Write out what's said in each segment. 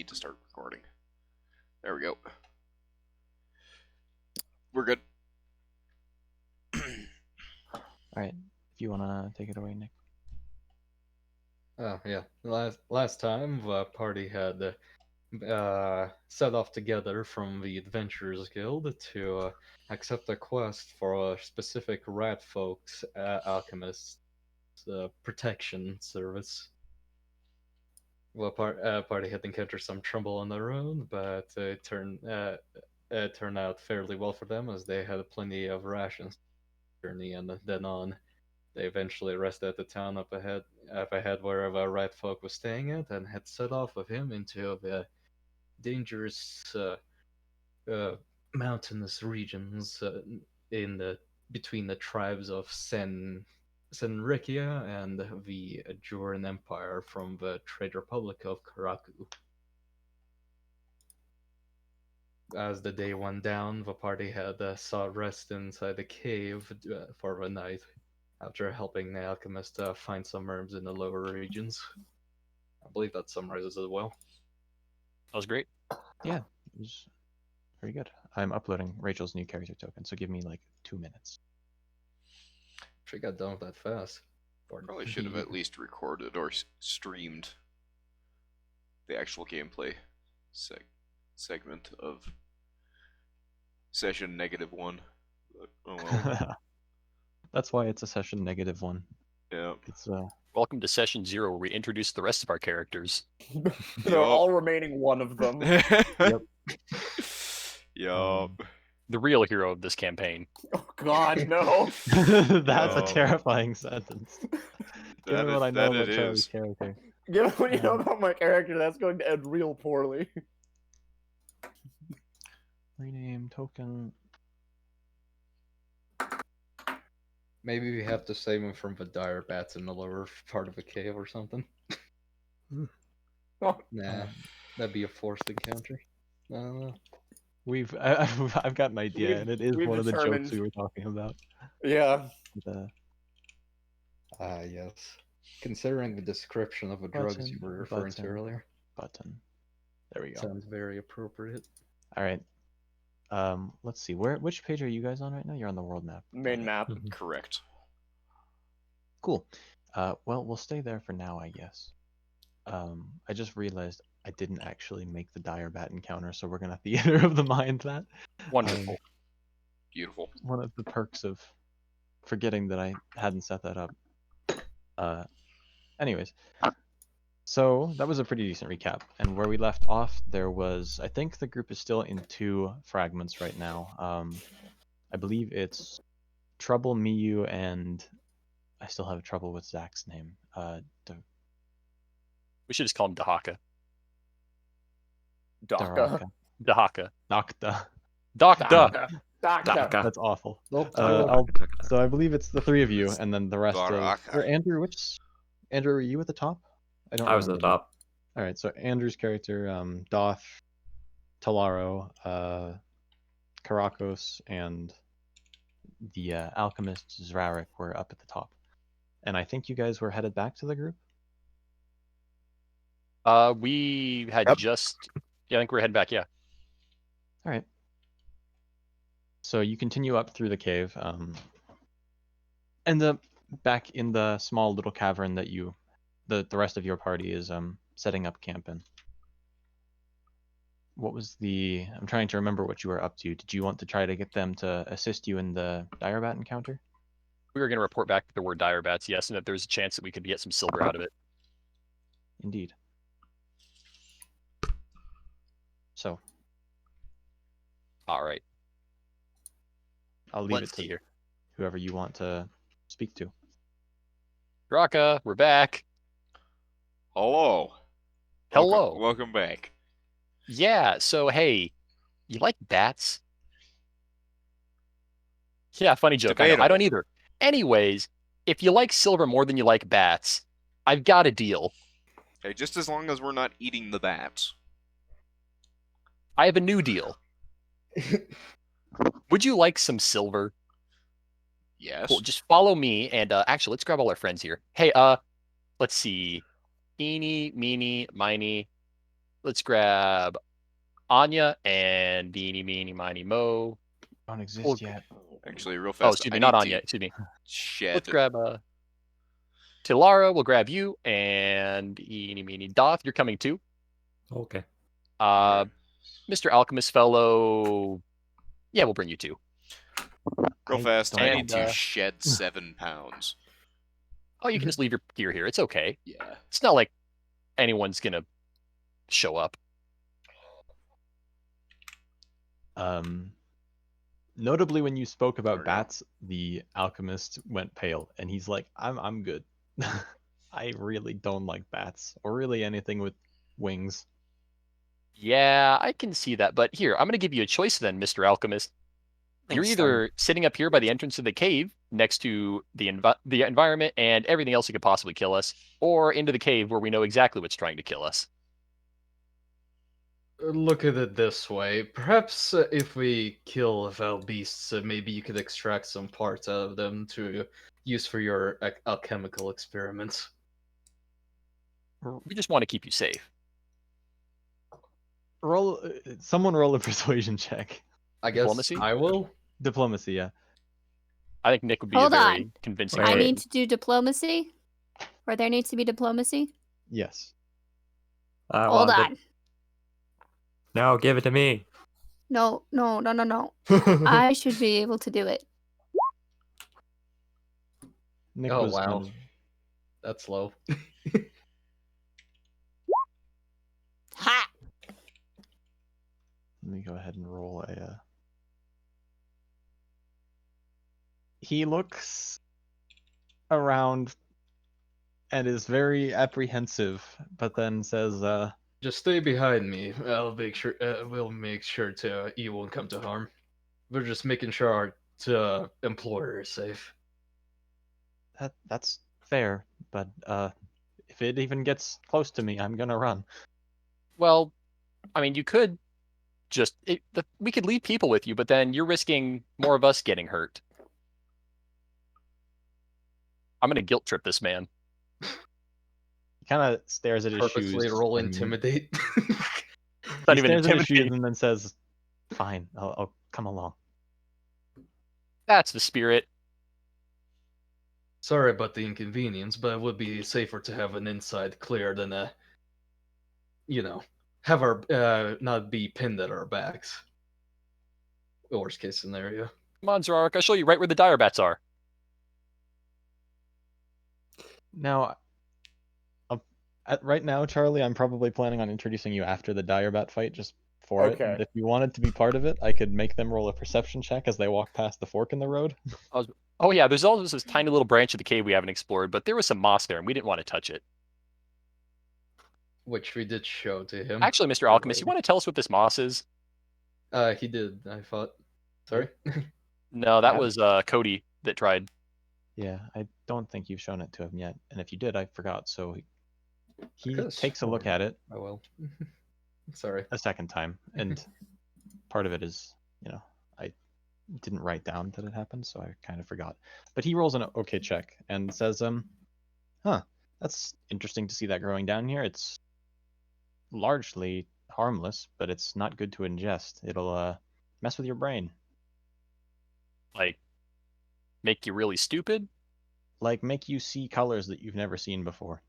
to start recording. There we go. We're good. Alright, if you want to take it away, Nick. Oh, yeah. Last time, the party had set off together from the Adventurers Guild to accept a quest for a specific rat folks alchemist protection service. Well, party had encountered some trouble on their own, but it turned out fairly well for them as they had plenty of rations journey, and then on. They eventually rested at the town up ahead where the rat folk was staying at, and had set off with him into the dangerous mountainous regions between the tribes of Senrikia and the Ajuran Empire from the Trade Republic of Karaku. As the day went down, the party had sought rest inside the cave for the night, after helping the alchemist find some herbs in the lower regions. I believe that summarizes it well. That was great. Yeah, it was very good. I'm uploading Rachel's new character token, so give me like 2 minutes. She got done with that fast. Probably should have at least recorded or streamed the actual gameplay segment of session -1. But, oh well. That's why it's a session -1. Yeah. It's Welcome to session 0, where we introduce the rest of our characters. They're all remaining one of them. Yep. Yup. The real hero of this campaign. Oh God, no! That's a No. terrifying sentence. Given what I know about Charlie's is. character. Given what you know about my character, that's going to end real poorly. Rename token. Maybe we have to save him from the dire bats in the lower part of the cave or something. Oh. Nah, that'd be a forced encounter. I don't know. I've got an idea, and it is we've one of the jokes determined- we were talking about. Yeah. Yes. Considering the description of the drugs you were referring to Button. earlier, Button. There we go. sounds very appropriate. All right. Let's see. Which page are you guys on right now? You're on the world map. Main map. Correct. Cool. Well, we'll stay there for now, I guess. I just realized I didn't actually make the dire bat encounter, so we're gonna theater of the mind that. Wonderful. Beautiful. One of the perks of forgetting that I hadn't set that up. Anyways, so that was a pretty decent recap. And where we left off, there was, I think the group is still in 2 fragments right now. I believe it's Trouble, Miyu, and I still have trouble with Zach's name. We should just call him Dahaka. Daka. Dahaka. Nocta. Daka. Daka. That's awful. Nope. So I believe it's the 3 of you, and then the rest Baraka. or Andrew, Andrew, were you at the top? I was at the top. All right, so Andrew's character, Doth, Talaro, Karakos, and the alchemist Zrarik were up at the top. And I think you guys were headed back to the group? We had just... Yeah, I think we're heading back, yeah. All right. So you continue up through the cave, end up back in the small little cavern that the rest of your party is setting up camp in. What was I'm trying to remember what you were up to. Did you want to try to get them to assist you in the dire bat encounter? We were going to report back that there were dire bats, yes, and that there was a chance that we could get some silver out of it. Indeed. So. All right. I'll leave Let's it to hear. whoever you want to speak to. Raka, we're back. Hello. Hello. Welcome back. Yeah, so hey, you like bats? Yeah, funny joke. I know. I don't either. Anyways, if you like silver more than you like bats, I've got a deal. Okay, just as long as we're not eating the bats. I have a new deal. Would you like some silver? Yes. Cool. Just follow me, and actually, let's grab all our friends here. Hey, let's see. Eeny, meeny, miny. let's grab Anya and Beanie Meanie Miny Mo. Don't exist Well, yet. Actually, real Oh, fast. excuse I me, not need Anya. to Excuse me. shed. Let's grab Tilara. We'll grab you and Beanie Meanie Doth. You're coming too. Okay. Mr. Alchemist fellow. Yeah, we'll bring you too. Real fast. I need And, to shed 7 pounds. Oh, you can just leave your gear here. It's okay. Yeah. It's not like anyone's gonna show up. Notably, when you spoke There about we go. bats, the alchemist went pale, and he's like, "I'm good. I really don't like bats, or really anything with wings." Yeah, I can see that. But here, I'm gonna give you a choice then, Mr. Alchemist. You're Thanks, either sitting up here by the entrance of the cave, next to the environment and everything else that could possibly kill us, or into the cave where we know exactly what's trying to kill us. Look at it this way. Perhaps if we kill foul beasts, maybe you could extract some parts out of them to use for your alchemical experiments. We just want to keep you safe. Someone roll a persuasion check. I guess Diplomacy? I will. Diplomacy, yeah. I think Nick would be Hold a very on. convincing. I Wait. need to do diplomacy? Or there needs to be diplomacy? Yes. I Hold want it. on. No, give it to me. No. I should be able to do it. Nick Oh, was wow. kind of- That's low. Ha! Let me go ahead and roll a. He looks around and is very apprehensive, but then says, Just stay behind me. I'll make sure. We'll make sure to you won't come to harm. We're just making sure our employer is safe. That's fair, but if it even gets close to me, I'm gonna run." Well, I mean, you could just we could leave people with you, but then you're risking more of us getting hurt. I'm gonna guilt trip this man. He kind of stares at his Purposely shoes. roll and intimidate. Not He even stares at his shoes intimidating. and then says, "Fine, I'll come along." That's the spirit. Sorry about the inconvenience, but it would be safer to have an inside clear than have our not be pinned at our backs. Worst case scenario. Come on, Zarark, I'll show you right where the dire bats are. Now, right now, Charlie, I'm probably planning on introducing you after the dire bat fight, just for it. Okay. And if you wanted to be part of it, I could make them roll a perception check as they walk past the fork in the road. Oh yeah, there's also this tiny little branch of the cave we haven't explored, but there was some moss there and we didn't want to touch it. Which we did show to him. Actually, Mr. Alchemist, you want to tell us what this moss is? He did, I thought. Sorry? No, that Yeah. was Cody that tried. Yeah, I don't think you've shown it to him yet, and if you did, I forgot. So he could've takes a look sworn. at it Oh well. Sorry. a second time, and part of it is, I didn't write down that it happened, so I kind of forgot. But he rolls an okay check and says, that's interesting to see that growing down here. It's largely harmless, but it's not good to ingest. It'll mess with your brain. Like, make you really stupid? Like make you see colors that you've never seen before.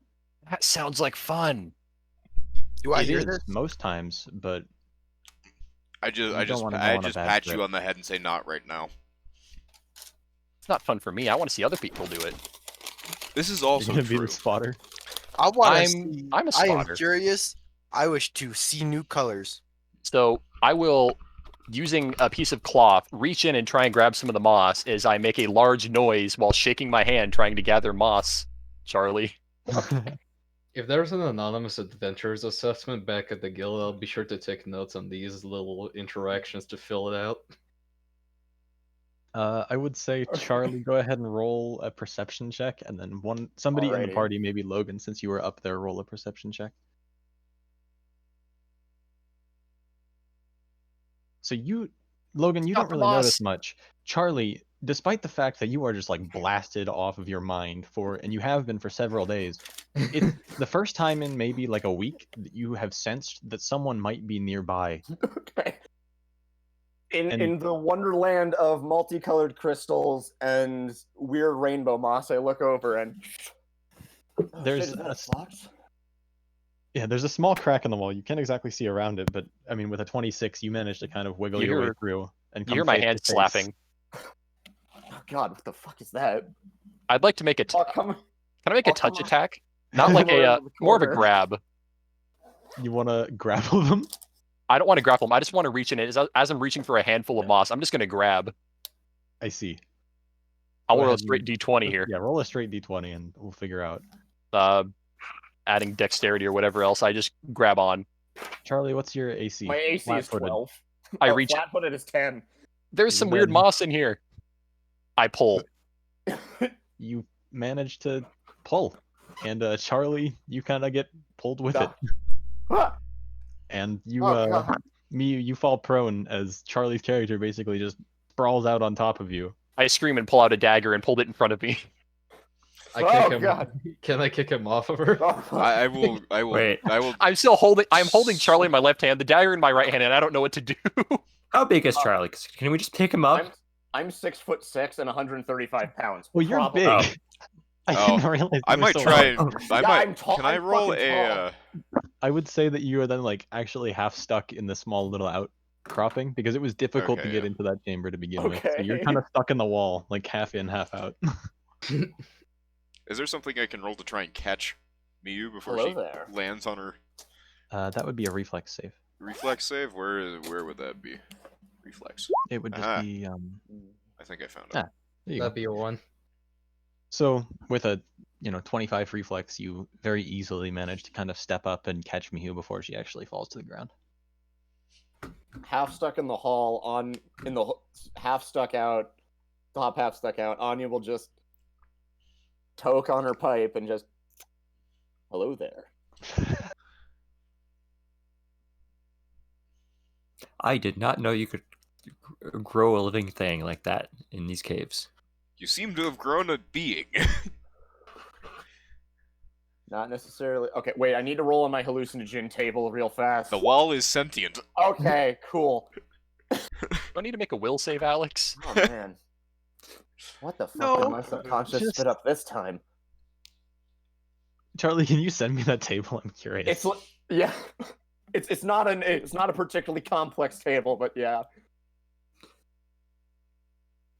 That sounds like fun. Do I It hear is this? most times, but I just don't wanna go I on a just bad pat trip. you on the head and say not right now. It's not fun for me. I want to see other people do it. This is you're also gonna be true. the spotter. I want to I'm- see. I'm a I am spotter. curious. I wish to see new colors. So I will, using a piece of cloth, reach in and try and grab some of the moss as I make a large noise while shaking my hand trying to gather moss, Charlie. If there's an anonymous adventurers assessment back at the guild, I'll be sure to take notes on these little interactions to fill it out. I would say Charlie, go ahead and roll a perception check, and then somebody in the Alrighty. party, maybe Logan, since you were up there, roll a perception check. So Logan, you Got don't the really notice moss. much. Charlie, despite the fact that you are just like blasted off of your mind and you have been for several days, it's the first time in maybe like a week that you have sensed that someone might be nearby. Okay. In And- the wonderland of multicolored crystals and weird rainbow moss, I look over and oh, There's shit, is that a a fox? Yeah, there's a small crack in the wall. You can't exactly see around it, but I mean, with a 26, you manage to kind of wiggle You your way hear- through and You come hear my face to hand face. slapping. Oh god, what the fuck is that? I'd like to make a. Oh, come Can I make a oh, come touch on. attack? Not like Over a into the more of a corner. grab. You want to grapple them? I don't want to grapple him. I just want to reach in. As I'm reaching for a handful of moss, I'm just going to grab. I see. I'll Go roll a ahead straight and- D20 here. Yeah, roll a straight d20 and we'll figure out. Adding dexterity or whatever else. I just grab on. Charlie, what's your AC? My AC is Flat-footed. 12. I Oh, reach. flat-footed is 10. There's some weird Then- moss in here. I pull. You manage to pull, and Charlie, you kind of get pulled with it, Ah! and you, Oh, God. you fall prone as Charlie's character basically just sprawls out on top of you. I scream and pull out a dagger and pulled it in front of me. I Oh, kick him. God. Can I kick him off of her? Oh, I will. Wait. I will. I'm still holding. I'm holding Charlie in my left hand, the dagger in my right hand, and I don't know what to do. How big is Charlie? Can we just pick him up? I'm 6'6" and 135 pounds. Well, you're Probably. big. Oh. I Oh, didn't realize I you were might so try. long. I Yeah, might. I'm tall- Can I I'm roll fucking a? tall. I would say that you are then like actually half stuck in the small little outcropping because it was difficult to Okay, get yeah. into that chamber to begin with. So you're Okay. kind of stuck in the wall, like half in, half out. Is there something I can roll to try and catch Miyu before Hello she there. lands on her That would be a reflex save. reflex save? Where would that be? Reflex. It would just Aha. be I think I found it. Ah. there you go. That'd be a 1. So with a 25 reflex, you very easily manage to kind of step up and catch Miyu before she actually falls to the ground. Half stuck in the hall, half stuck out, top half stuck out. Anya will just toke on her pipe and just, hello there. I did not know you could grow a living thing like that in these caves. You seem to have grown a being. Not necessarily. Okay, wait, I need to roll on my hallucinogen table real fast. The wall is sentient. Okay, cool. Do I need to make a will save, Alex? Oh, man. What the fuck No, did my subconscious just- spit up this time? Charlie, can you send me that table? I'm curious. It's yeah. It's not a particularly complex table, but yeah.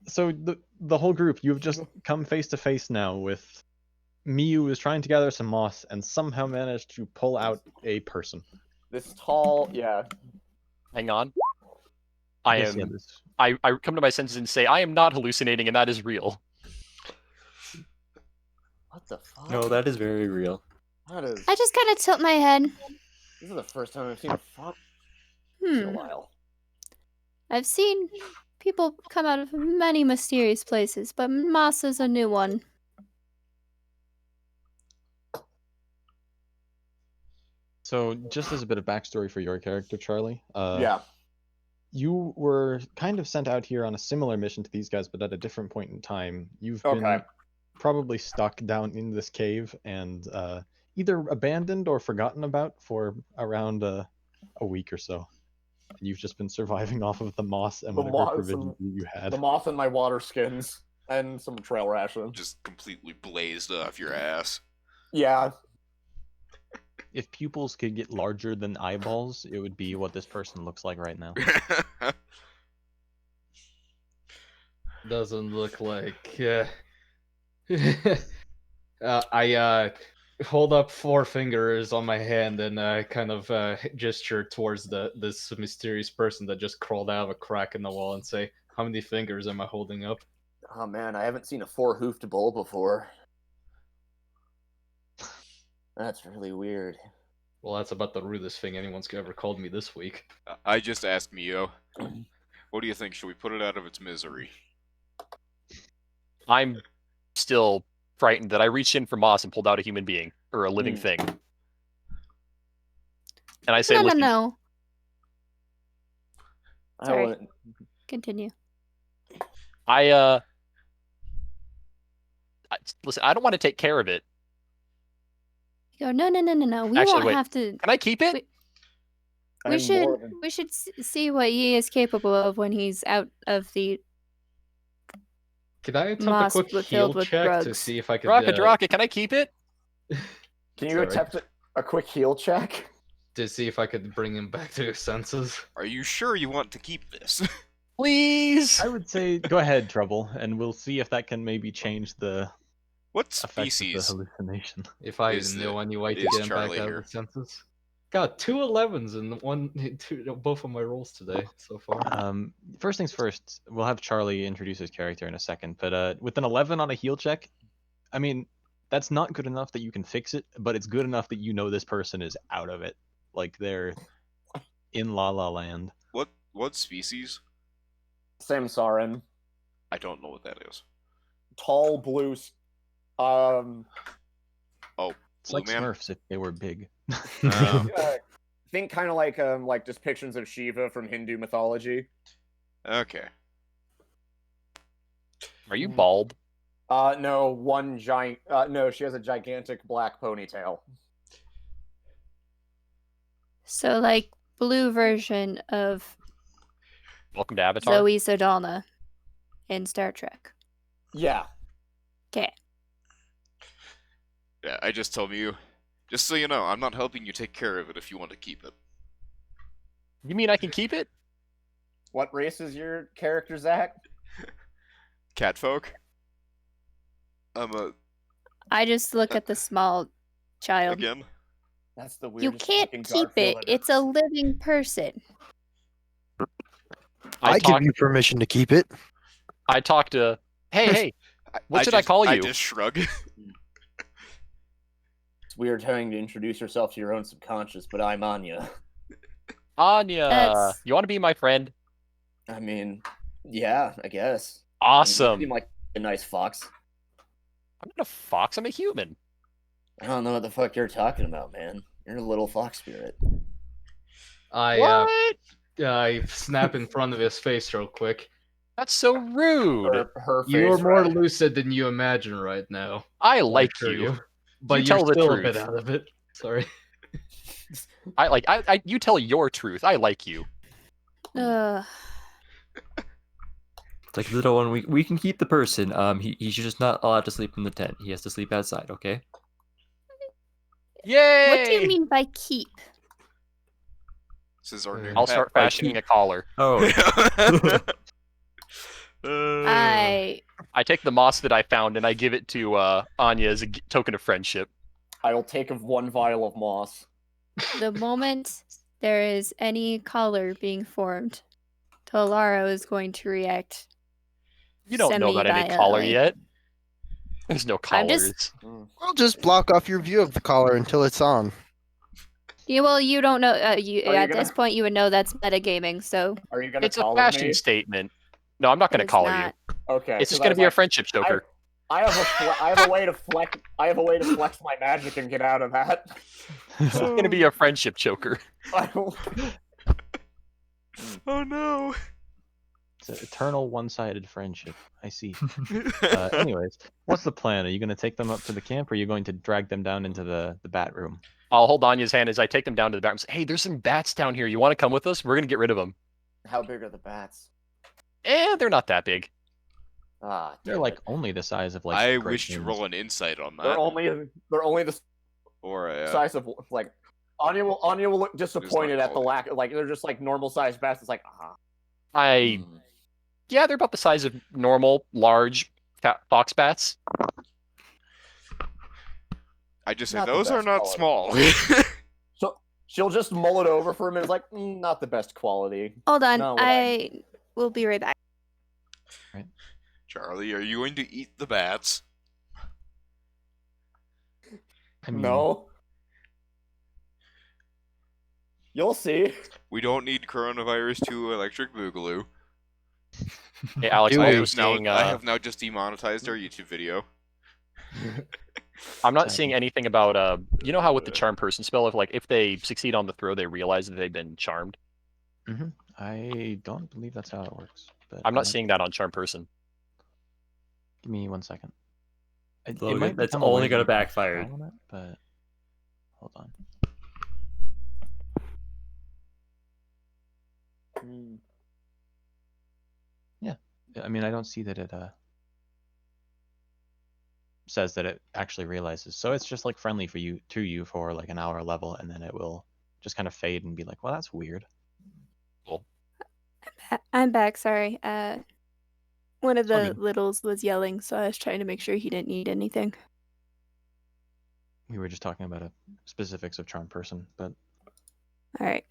So the whole group, you've just come face to face now with Miyu is trying to gather some moss and somehow managed to pull out a person. This tall, yeah. Hang on. I Yes, am. yeah, this- I come to my senses and say I am not hallucinating, and that is real. What the fuck? No, that is very real. That is. I just kind of tilt my head. This is the first time I've seen a fox in a Hmm. while. I've seen people come out of many mysterious places, but moss is a new one. So just as a bit of backstory for your character, Charlie. Yeah. You were kind of sent out here on a similar mission to these guys, but at a different point in time. You've been Okay. probably stuck down in this cave and either abandoned or forgotten about for around a week or so. And you've just been surviving off of the moss and The whatever moss provisions you had. The moth and my water skins and some trail rations. Just completely blazed off your ass. Yeah. If pupils could get larger than eyeballs, it would be what this person looks like right now. Doesn't look like. I hold up 4 fingers on my hand and kind of gesture towards this mysterious person that just crawled out of a crack in the wall and say, "How many fingers am I holding up?" Oh man, I haven't seen a 4-hoofed bull before. That's really weird. Well, that's about the rudest thing anyone's ever called me this week. I just asked Mio, what do you think? Should we put it out of its misery? I'm still frightened that I reached in for moss and pulled out a human being or a living thing. And I say, No, no, "Listen, no. I Sorry. wouldn't- Continue. I Listen, I don't want to take care of it. You go, no. We Actually, won't wait. have to. Can I keep it? We I'm should more than- we should see what he is capable of when he's out of the Can I attempt a Moss quick filled heal with check to drugs. see if I could Draka, can I keep it? Can you Sorry. attempt a quick heal check? to see if I could bring him back to his senses? Are you sure you want to keep this? Please. I would say go ahead, Trouble, and we'll see if that can maybe change the What effect of the species? hallucination. If I Is know the- any way to is get him Charlie back out here? of his senses. Got 2 11s in both of my rolls today so far. First things first, we'll have Charlie introduce his character in a second, but with an 11 on a heal check, I mean, that's not good enough that you can fix it, but it's good enough that you know this person is out of it. Like, they're in La La Land. What species? Samsarin. I don't know what that is. Tall blue. Oh, It's like Blue Man? Smurfs if they were big. Think kind of like depictions of Shiva from Hindu mythology. Okay. Are you bald? No, one giant. No, she has a gigantic black ponytail. so like blue version of Welcome to Avatar. Zoe Saldana in Star Trek. Yeah. Okay. Yeah, I just told you. Just so you know, I'm not helping you take care of it if you want to keep it. You mean I can keep it? What race is your character, Zach? Catfolk? I'm a... I just look at the small child. Again? That's the You weirdest. can't fucking keep Garfield it. I've It's ever a seen. living person. I give talk- you permission to keep it. I talked to. Hey, what should I call I you? just shrug. It's weird having to introduce yourself to your own subconscious, but I'm Anya. Anya. That's- You want to be my friend? I mean, yeah, I guess. You Awesome. seem like a nice fox. I'm not a fox. I'm a human. I don't know what the fuck you're talking about, man. You're a little fox spirit. I snap in front of his face real quick. That's so rude. Her face. You're more right? lucid than you imagine right now. I I like assure you. But You you're tell the still a truth. bit out of it. Sorry. I you tell your truth. I like you. Ugh. It's like little one. We can keep the person. He's just not allowed to sleep in the tent. He has to sleep outside. Okay. Yay! What do you mean by keep? This is our new I'll pet. start fashioning a collar. Oh. I I take the moss that I found and I give it to Anya as a token of friendship. I will take of one vial of moss. the moment there is any color being formed, Tolaro is going to react. You don't know about any collar semi-violently. yet. There's no I'm collars. just- We'll just block off your view of the collar until it's on. Yeah, well, you don't know. Are you At gonna- this point, you would know that's metagaming. So Are you gonna It's a collar fashion me? statement. No, I'm not going to it's collar not. you. Okay. It's just 'cause I going to was be a like, friendship choker. I have a way to flex. I have a way to flex my magic and get out of that. It's going to be a friendship choker. I will- Oh no. It's an eternal one-sided friendship. I see. Anyways, what's the plan? Are you going to take them up to the camp, or are you going to drag them down into the bat room? I'll hold Anya's hand as I take them down to the bathroom and say, hey, there's some bats down here. You want to come with us? We're going to get rid of them. How big are the bats? They're not that big. Ah, They're damn like it. only the size of like. I Great wish to Danes. roll an insight on that. They're only the Or a, size of like. Anya will look disappointed at the called. lack. Like they're just like normal sized bats. It's like Yeah, they're about the size of normal, large fox bats. I just say Not the those are best not quality. small. she'll just mull it over for a minute. It's like not the best quality. hold on, Not what I will be right back. Charlie, are you going to eat the bats? I mean, No. You'll see. We don't need coronavirus to electric boogaloo. Hey, Alex, I I'm have, now, seeing, I have now just demonetized our YouTube video. I'm not Sad. seeing anything about, you know how with the charm person spell, if they succeed on the throw, they realize that they've been charmed? I don't believe that's how it works. But I'm not seeing that on charm person. Give me 1 second. It Logan, might that's become a only way gonna that you can backfire. spell on it, but hold on. Yeah, I mean, I don't see that it says that it actually realizes. So it's just like friendly for you to you for like an hour level, and then it will just kind of fade and be like, well, that's weird. I'm back. Sorry. One of It's all the good. littles was yelling, so I was trying to make sure he didn't need anything. We were just talking about specifics of charm person, but All right.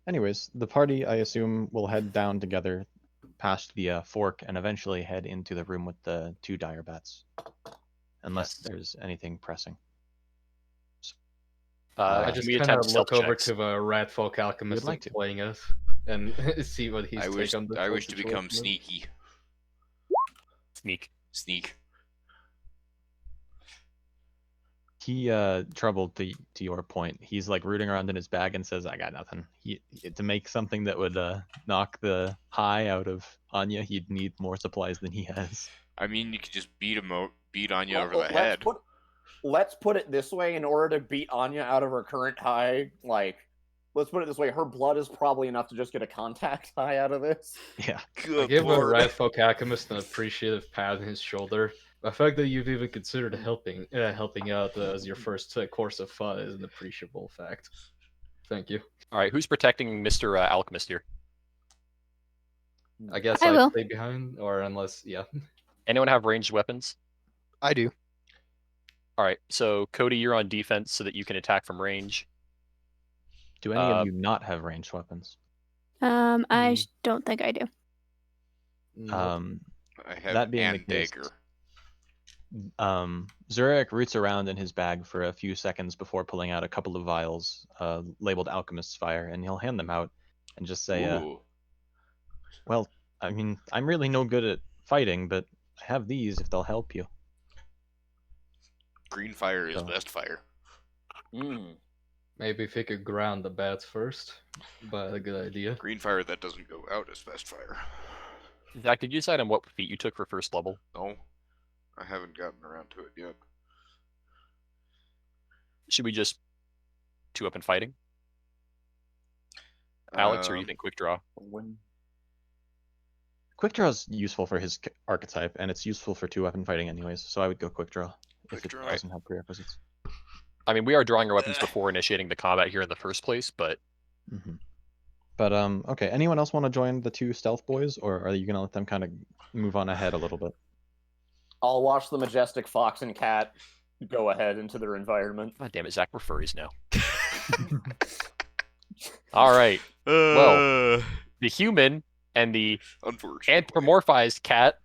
anyways, the party I assume will head down together past the fork and eventually head into the room with the 2 dire bats, unless there's anything pressing. Uh, I can just we kind of attempt stealth look over checks? to the rat folk alchemist like that's to. playing us and see what he's take on this I whole wish to become situation. sneaky. Sneak. He troubled to your point. He's like rooting around in his bag and says, "I got nothing." To make something that would knock the high out of Anya, he'd need more supplies than he has. I mean, you could just beat Anya Well, over the head. Let's put it this way: in order to beat Anya out of her current high, let's put it this way: her blood is probably enough to just get a contact high out of this. Yeah. I Good give a lord. rat folk alchemist an appreciative pat on his shoulder. The fact that you've even considered helping out as your first course of fun is an appreciable fact. Thank you. All right, who's protecting Mr. Alchemist here? I guess I I will. stay behind, or unless, yeah. Anyone have ranged weapons? I do. All right, so Cody, you're on defense so that you can attack from range. Do any of you not have ranged weapons? I don't think I do. Nope. I have that being the and case, dagger. Zurek roots around in his bag for a few seconds before pulling out a couple of vials labeled Alchemist's Fire, and he'll hand them out and just say, Ooh. well, I mean, I'm really no good at fighting, but I have these if they'll help you. Green fire is So- best fire. Maybe if he could ground the bats first, but a good idea. Green fire that doesn't go out is best fire. Zach, did you decide on what feat you took for first level? No, I haven't gotten around to it yet. Should we just 2-up and fighting? Alex, or you think quick draw? Quick draw is useful for his archetype, and it's useful for 2-weapon fighting anyways, so I would go quick draw Quick if it draw. doesn't have prerequisites. I mean, we are drawing our weapons before initiating the combat here in the first place, but But okay, anyone else want to join the 2 stealth boys, or are you gonna let them kind of move on ahead a little bit? I'll watch the majestic fox and cat go ahead into their environment. God damn it, Zach, we're furries now. All right. Well, the human and the unfortunately, anthropomorphized cat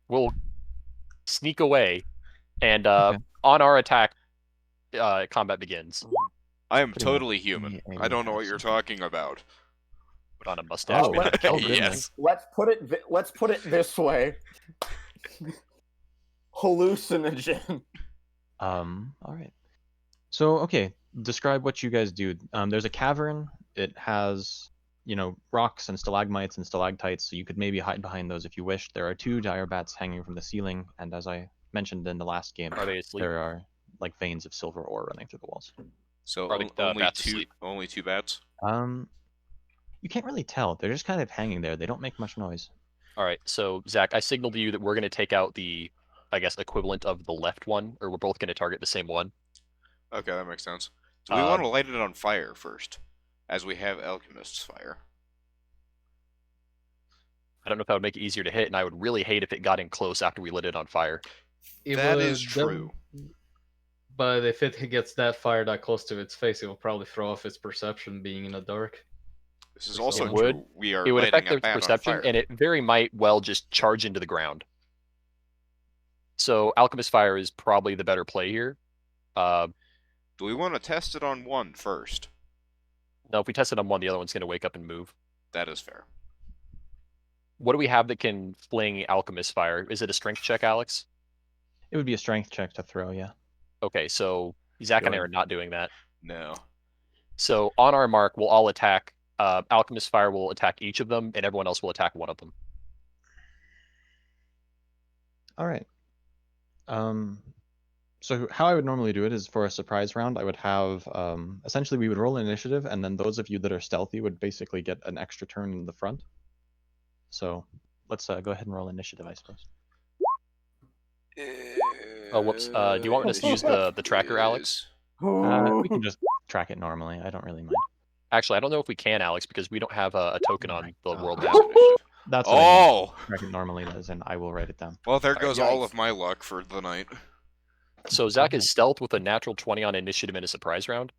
will sneak away, and Okay. on our attack, combat begins. I am Pretty totally much human. me I don't know what you're accent. talking about. Put on a mustache. Oh, maybe. oh, goodness. Yes. Let's put it this way: hallucinogen. All right. So, okay, describe what you guys do. There's a cavern. It has, rocks and stalagmites and stalactites, so you could maybe hide behind those if you wish. There are 2 dire bats hanging from the ceiling, and as I mentioned in the last game, Are they asleep? there are like veins of silver ore running through the walls. So Are the only bats two, asleep? only 2 bats. You can't really tell. They're just kind of hanging there. They don't make much noise. All right, so Zach, I signaled to you that we're going to take out the, I guess, equivalent of the left one, or we're both going to target the same one. Okay, that makes sense. Do we want to light it on fire first, as we have Alchemist's Fire? I don't know if that would make it easier to hit, and I would really hate if it got in close after we lit it on fire. That is true. But if it gets that fire that close to its face, it will probably throw off its perception being in the dark. This is also It would. true. We are It would lighting affect a their bat on perception, fire. and it very might well just charge into the ground. So Alchemist Fire is probably the better play here. Do we want to test it on one first? No, if we test it on one, the other one's going to wake up and move. That is fair. What do we have that can fling Alchemist Fire? Is it a strength check, Alex? It would be a strength check to throw, yeah. Okay, so Zach and I Good. are not doing that. No. So on our mark, we'll all attack. Alchemist Fire will attack each of them, and everyone else will attack one of them. All right. So how I would normally do it is for a surprise round, I would have essentially we would roll initiative, and then those of you that are stealthy would basically get an extra turn in the front. So let's go ahead and roll initiative, I suppose. Oh, whoops. Do you want me to use the tracker, Alex? We can just track it normally. I don't really mind. Actually, I don't know if we can, Alex, because we don't have a token on the world map. That's what I mean. Oh! Track it normally, Liz, and I will write it down. Well, there Alright, goes all yikes. of my luck for the night. So Zach is stealth with a natural 20 on initiative in a surprise round.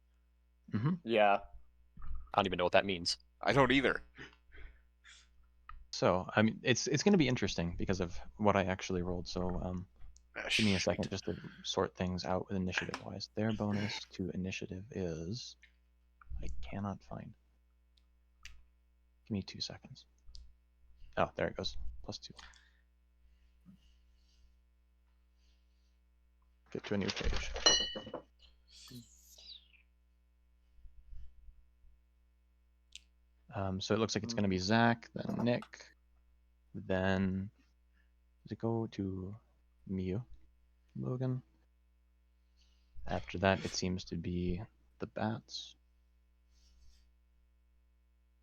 Yeah. I don't even know what that means. I don't either. So I mean, it's going to be interesting because of what I actually rolled. So give me a second just to sort things out with initiative wise. Their bonus to initiative is I cannot find. Give me 2 seconds. Oh, there it goes. +2. Get to a new page. So it looks like it's going to be Zach, then Nick, then does it go to Miu, Logan? After that, it seems to be the Bats.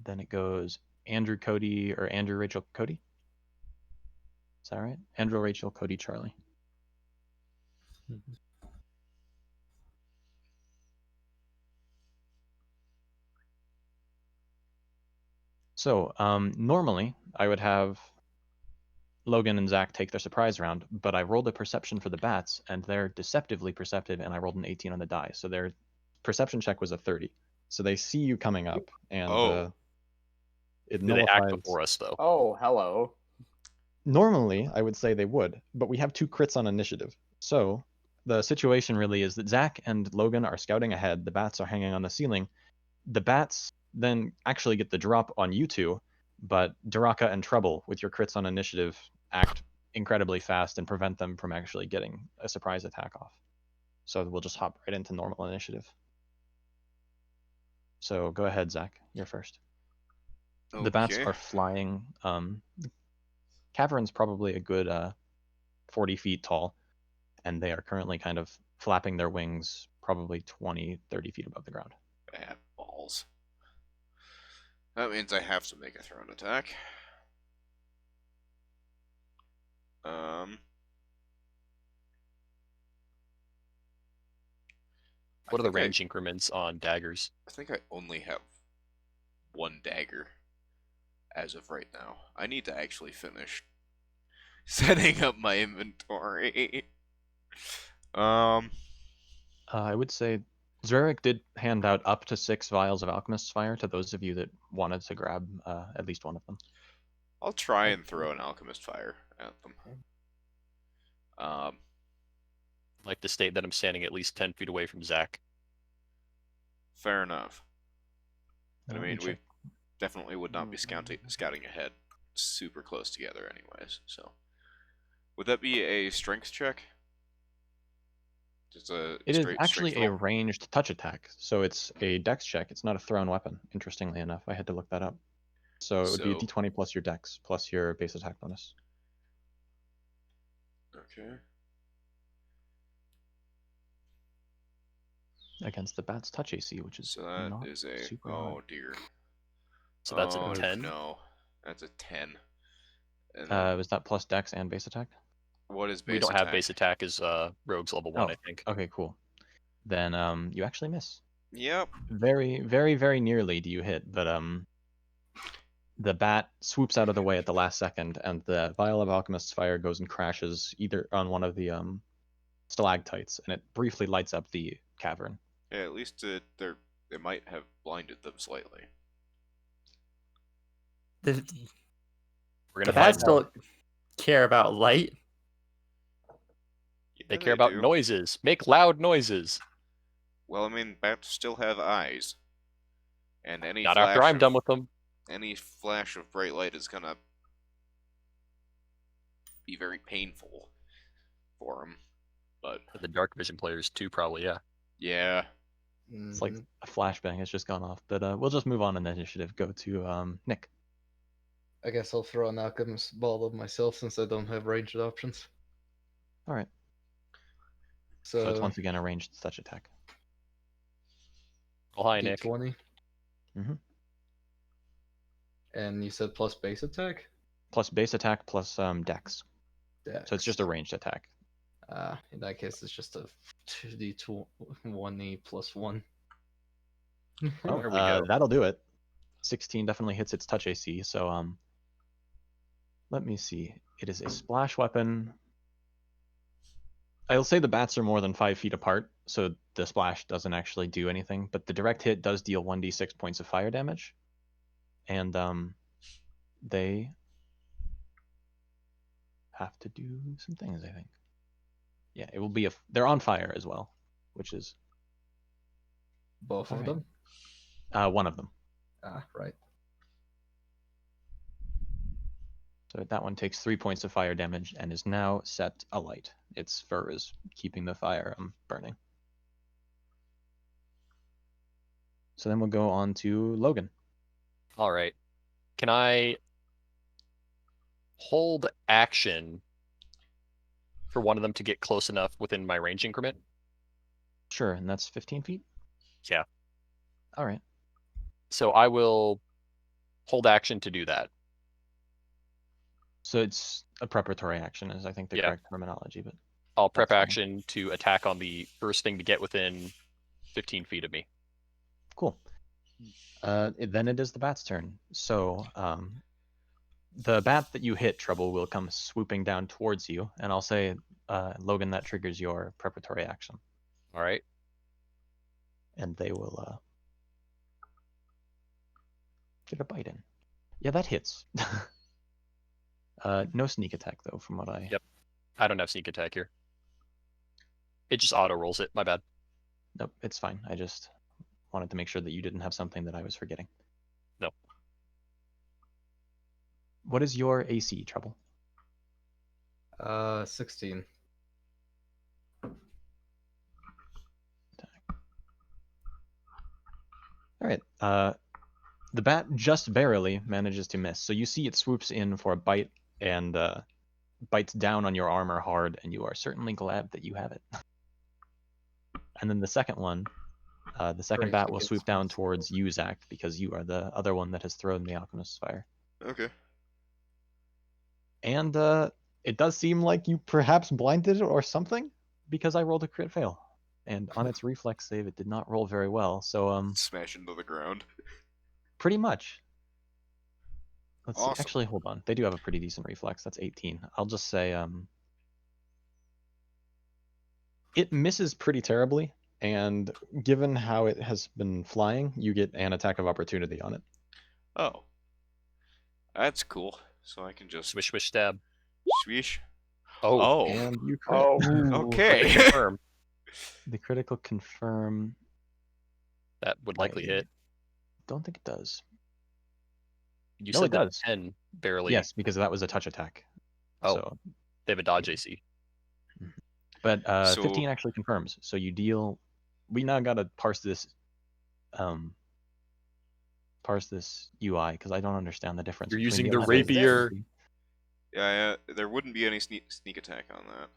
Then it goes Andrew, Cody, or Andrew, Rachel, Cody. Is that right? Andrew, Rachel, Cody, Charlie. So normally I would have Logan and Zach take their surprise round, but I rolled a perception for the Bats, and they're deceptively perceptive, and I rolled an 18 on the die. So their perception check was a 30. So they see you coming up, and it Do they act nullifies. before us, though? Oh, hello. Normally, I would say they would, but we have 2 crits on initiative. So the situation really is that Zach and Logan are scouting ahead. The Bats are hanging on the ceiling. The Bats then actually get the drop on you two, but Daraka and Trouble, with your crits on initiative, act incredibly fast and prevent them from actually getting a surprise attack off. So we'll just hop right into normal initiative. So go ahead, Zach. You're first. The Bats Okay. are flying. The cavern's probably a good 40 feet tall, and they are currently kind of flapping their wings probably 20, 30 feet above the ground. Bad balls. That means I have to make a thrown attack. What are the range increments on daggers? I think I only have 1 dagger as of right now. I need to actually finish setting up my inventory. I would say Zurich did hand out up to 6 vials of Alchemist's Fire to those of you that wanted to grab at least one of them. I'll try and throw an Alchemist Fire at them. Like to state that I'm standing at least 10 feet away from Zach. Fair enough. And I Let me mean, we check. definitely would not be scouting ahead super close together anyways, so. Would that be a strength check? Just a It is straight actually strength a roll? ranged touch attack, so it's a dex check. It's not a thrown weapon, interestingly enough. I had to look that up. So it would be a So- d20 plus your dex, plus your base attack bonus. Okay. Against the Bat's touch AC, which is So that not is a super oh high. dear. So that's Oh, a 10. No, that's a 10. And then Was that plus dex and base attack? what is base We don't attack? have base attack as rogues level 1, I think. Okay, cool. Then you actually miss. Yep. Very, very, very nearly do you hit, but the bat swoops out of the way at the last second, and the vial of Alchemist's Fire goes and crashes either on one of the stalactites, and it briefly lights up the cavern. Yeah, at least it might have blinded them slightly. The We're gonna bats find out. don't care about light. They Yeah, care about do. noises. Make loud noises. Well, I mean, bats still have eyes, and any Not flash after I'm of, done with them. any flash of bright light is gonna be very painful for them. But For the dark vision players too, probably, yeah. yeah, It's like a flashbang has just gone off, but we'll just move on in the initiative. Go to Nick. I guess I'll throw an Alchemist Ball of myself since I don't have ranged options. All right. So it's So once again a ranged touch attack. Oh, hi, Nick. D20. Mhm. And you said plus base attack? Plus base attack plus dex. Dex. So it's just a ranged attack. In that case, it's just a 2d1e plus 1. Oh, There we go. that'll do it. 16 definitely hits its touch AC. So let me see. It is a splash weapon. I'll say the bats are more than 5 feet apart, so the splash doesn't actually do anything. But the direct hit does deal 1d6 points of fire damage, and they have to do some things, I think. Yeah, it will be they're on fire as well, which is Both of Alright. them? one of them. Right. So that one takes 3 points of fire damage and is now set alight. Its fur is keeping the fire burning. So then we'll go on to Logan. All right. Can I hold action for one of them to get close enough within my range increment? Sure, and that's 15 feet? Yeah. All right. So I will hold action to do that. So it's a preparatory action, is I think the Yeah. correct terminology, but I'll prep That's fine. action to attack on the first thing to get within 15 feet of me. cool. Then it is the bat's turn. So the bat that you hit, Trouble, will come swooping down towards you, and I'll say, Logan, that triggers your preparatory action, All right. and they will get a bite in. Yeah, that hits. No sneak attack though, from what I. Yep. I don't have sneak attack here. It just auto rolls it. My bad. Nope, it's fine. I just wanted to make sure that you didn't have something that I was forgetting. No. What is your AC, Trouble? 16. All right. The bat just barely manages to miss. So you see it swoops in for a bite and bites down on your armor hard, and you are certainly glad that you have it. And then the second one, the second Brings bat it will against swoop down myself. towards you, Zach, because you are the other one that has thrown the Alchemist's fire. Okay. And it does seem like you perhaps blinded it or something, because I rolled a crit fail. And on its reflex save, it did not roll very well. So Smash into the ground. pretty much. Let's see. Awesome. Actually, hold on. They do have a pretty decent reflex. That's 18. I'll just say it misses pretty terribly, and given how it has been flying, you get an attack of opportunity on it. Oh. That's cool. So I can just Swish, swish, stab. swish. Oh. Oh. And you crit. Oh, Okay. Confirm. The critical confirm. That would likely I hit. Don't think it does. You No, said it that does. 10 barely. Yes, because that was a touch attack. Oh. So, They have a dodge AC. but So- 15 actually confirms. So you deal. We now gotta parse this UI because I don't understand the difference. You're between using the other rapier. AC. Yeah, there wouldn't be any sneak attack on that.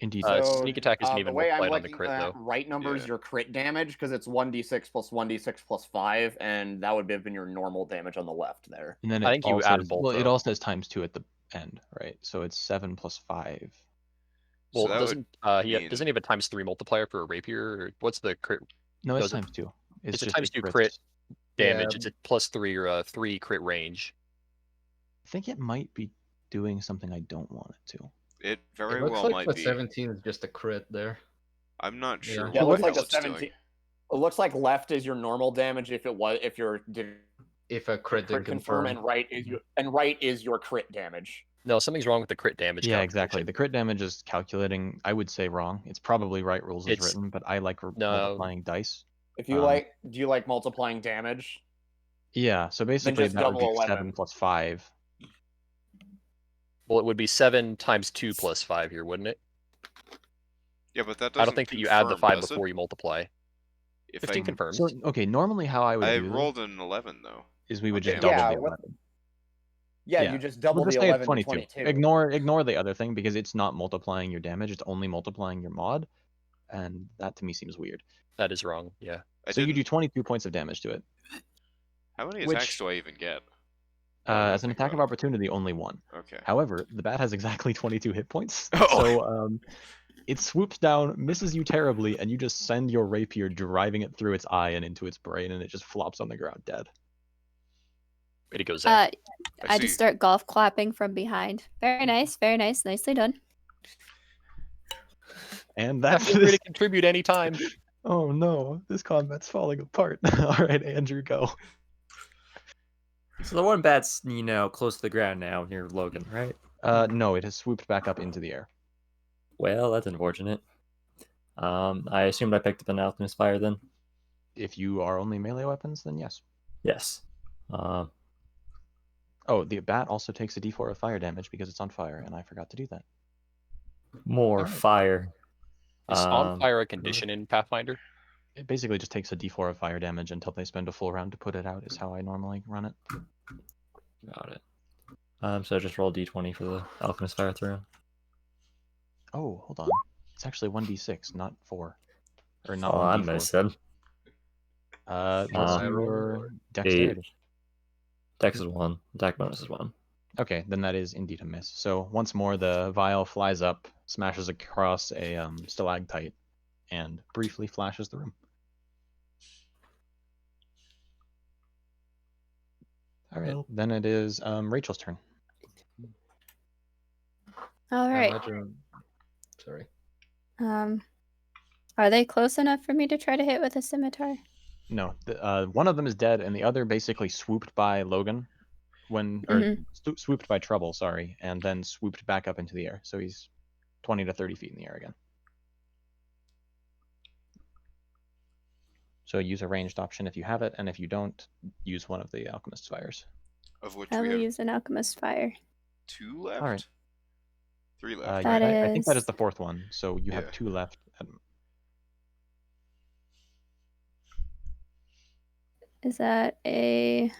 Indeed. Sneak attack isn't the even way I'm multiplied on the looking crit, at though. right numbers, Yeah. your crit damage, because it's 1d6 plus 1d6 plus 5, and that would have been your normal damage on the left there. And then I it think you all add says, both, well, it though. all says ×2 at the end, right? So it's 7 plus 5. So Well, that doesn't would he mean- doesn't he have a ×3 multiplier for a rapier? Or what's the crit No, it's Does it- ×2. it's a just ×2 crits. crit. damage? Yeah. It's a +3 or a 3 crit range. I think it might be doing something I don't want it to. It It very looks well like might the be. 17 is just a crit there. I'm not sure Yeah. Yeah, it what looks the like hell the it's doing. 17. It looks like left is your normal damage if you're did If a crit crit didn't confirm, confirm. and right is your crit damage. No, something's wrong with the crit damage. Yeah, calculation. exactly. The crit damage is calculating, I would say wrong. It's probably right rules as It's- written, but I like No. multiplying dice. If you Um, do you like multiplying damage? Yeah, so basically just that would be double 11. 7 plus 5. Well, it would be 7 times 2 plus 5 here, wouldn't it? Yeah, but that doesn't I don't think that you add the confirm, 5 does it? before you multiply. If 15 I, confirms. So, okay, normally how I would I do rolled an 11 though. is we would Okay. just double Yeah, the what- 11. Yeah, Yeah. you just double We'll the just say it's 11 to 22. Ignore the other thing because it's not multiplying your damage, it's only multiplying your mod. And that to me seems weird. That is wrong. Yeah. So you do 22 points of damage to it. How many which- attacks do I even get? Now that I As an think attack of about it. opportunity, only one. Okay. However, the bat has exactly 22 hit points. Oh. So it swoops down, misses you terribly, and you just send your rapier driving it through its eye and into its brain, and it just flops on the ground dead. Way to go, Zach. I see. just start golf clapping from behind. Very nice, nicely done. And that's Feel free to contribute anytime. Oh no, this combat's falling apart. All right, Andrew, go. So the one bat's, close to the ground now near Logan, right? No, it has swooped back up into the air. Well, that's unfortunate. I assumed I picked up an Alchemist Fire then. If you are only melee weapons, then yes. Yes. Oh, the bat also takes a d4 of fire damage because it's on fire, and I forgot to do that. More Alright. fire. Is on fire a condition in Pathfinder? It basically just takes a d4 of fire damage until they spend a full round to put it out, is how I normally run it. Got it. So just roll d20 for the Alchemist Fire throw. Oh, hold on. It's actually 1d6, not 4. Or not Oh, I 1d4. missed it. What's your dexterity? Dex is 1. Attack bonus is 1. Okay, then that is indeed a miss. So once more, the vial flies up, smashes across a stalactite, and briefly flashes the room. All right, then it is Rachel's turn. All I right. imagine... Sorry. Are they close enough for me to try to hit with a scimitar? No, one of them is dead, and the other basically swooped by Logan, swooped by Trouble, sorry, and then swooped back up into the air. So he's 20 to 30 feet in the air again. So use a ranged option if you have it, and if you don't, use one of the Alchemist's Fires. Of which I we will have use an Alchemist Fire. 2 left? All right. 3 left. That I think that is- is the fourth one, so you Yeah. have 2 left. Is that a...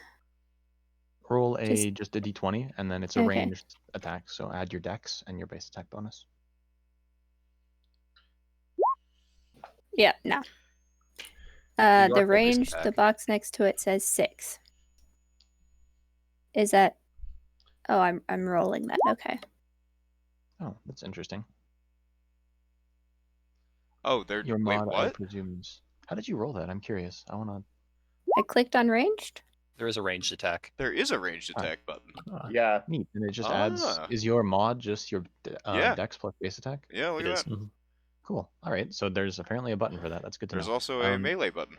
Roll Just- just a d20, and then it's a Okay. ranged attack, so add your dex and your base attack bonus. Yeah, no. You are The focused range, attack. the box next to it says 6. Is that... Oh, I'm rolling that. Okay. Oh, that's interesting. Oh, they're... Your Wait, mod, I what? presumes. How did you roll that? I'm curious. I want to... I clicked on ranged. There is a ranged attack. There is a ranged Ah. attack button. Yeah. Neat. And it just adds... Ah. Is your mod just your Yeah. dex plus base attack? Yeah, look It at is. that. Cool. All right. So there's apparently a button for that. That's good to There's know. also a melee button.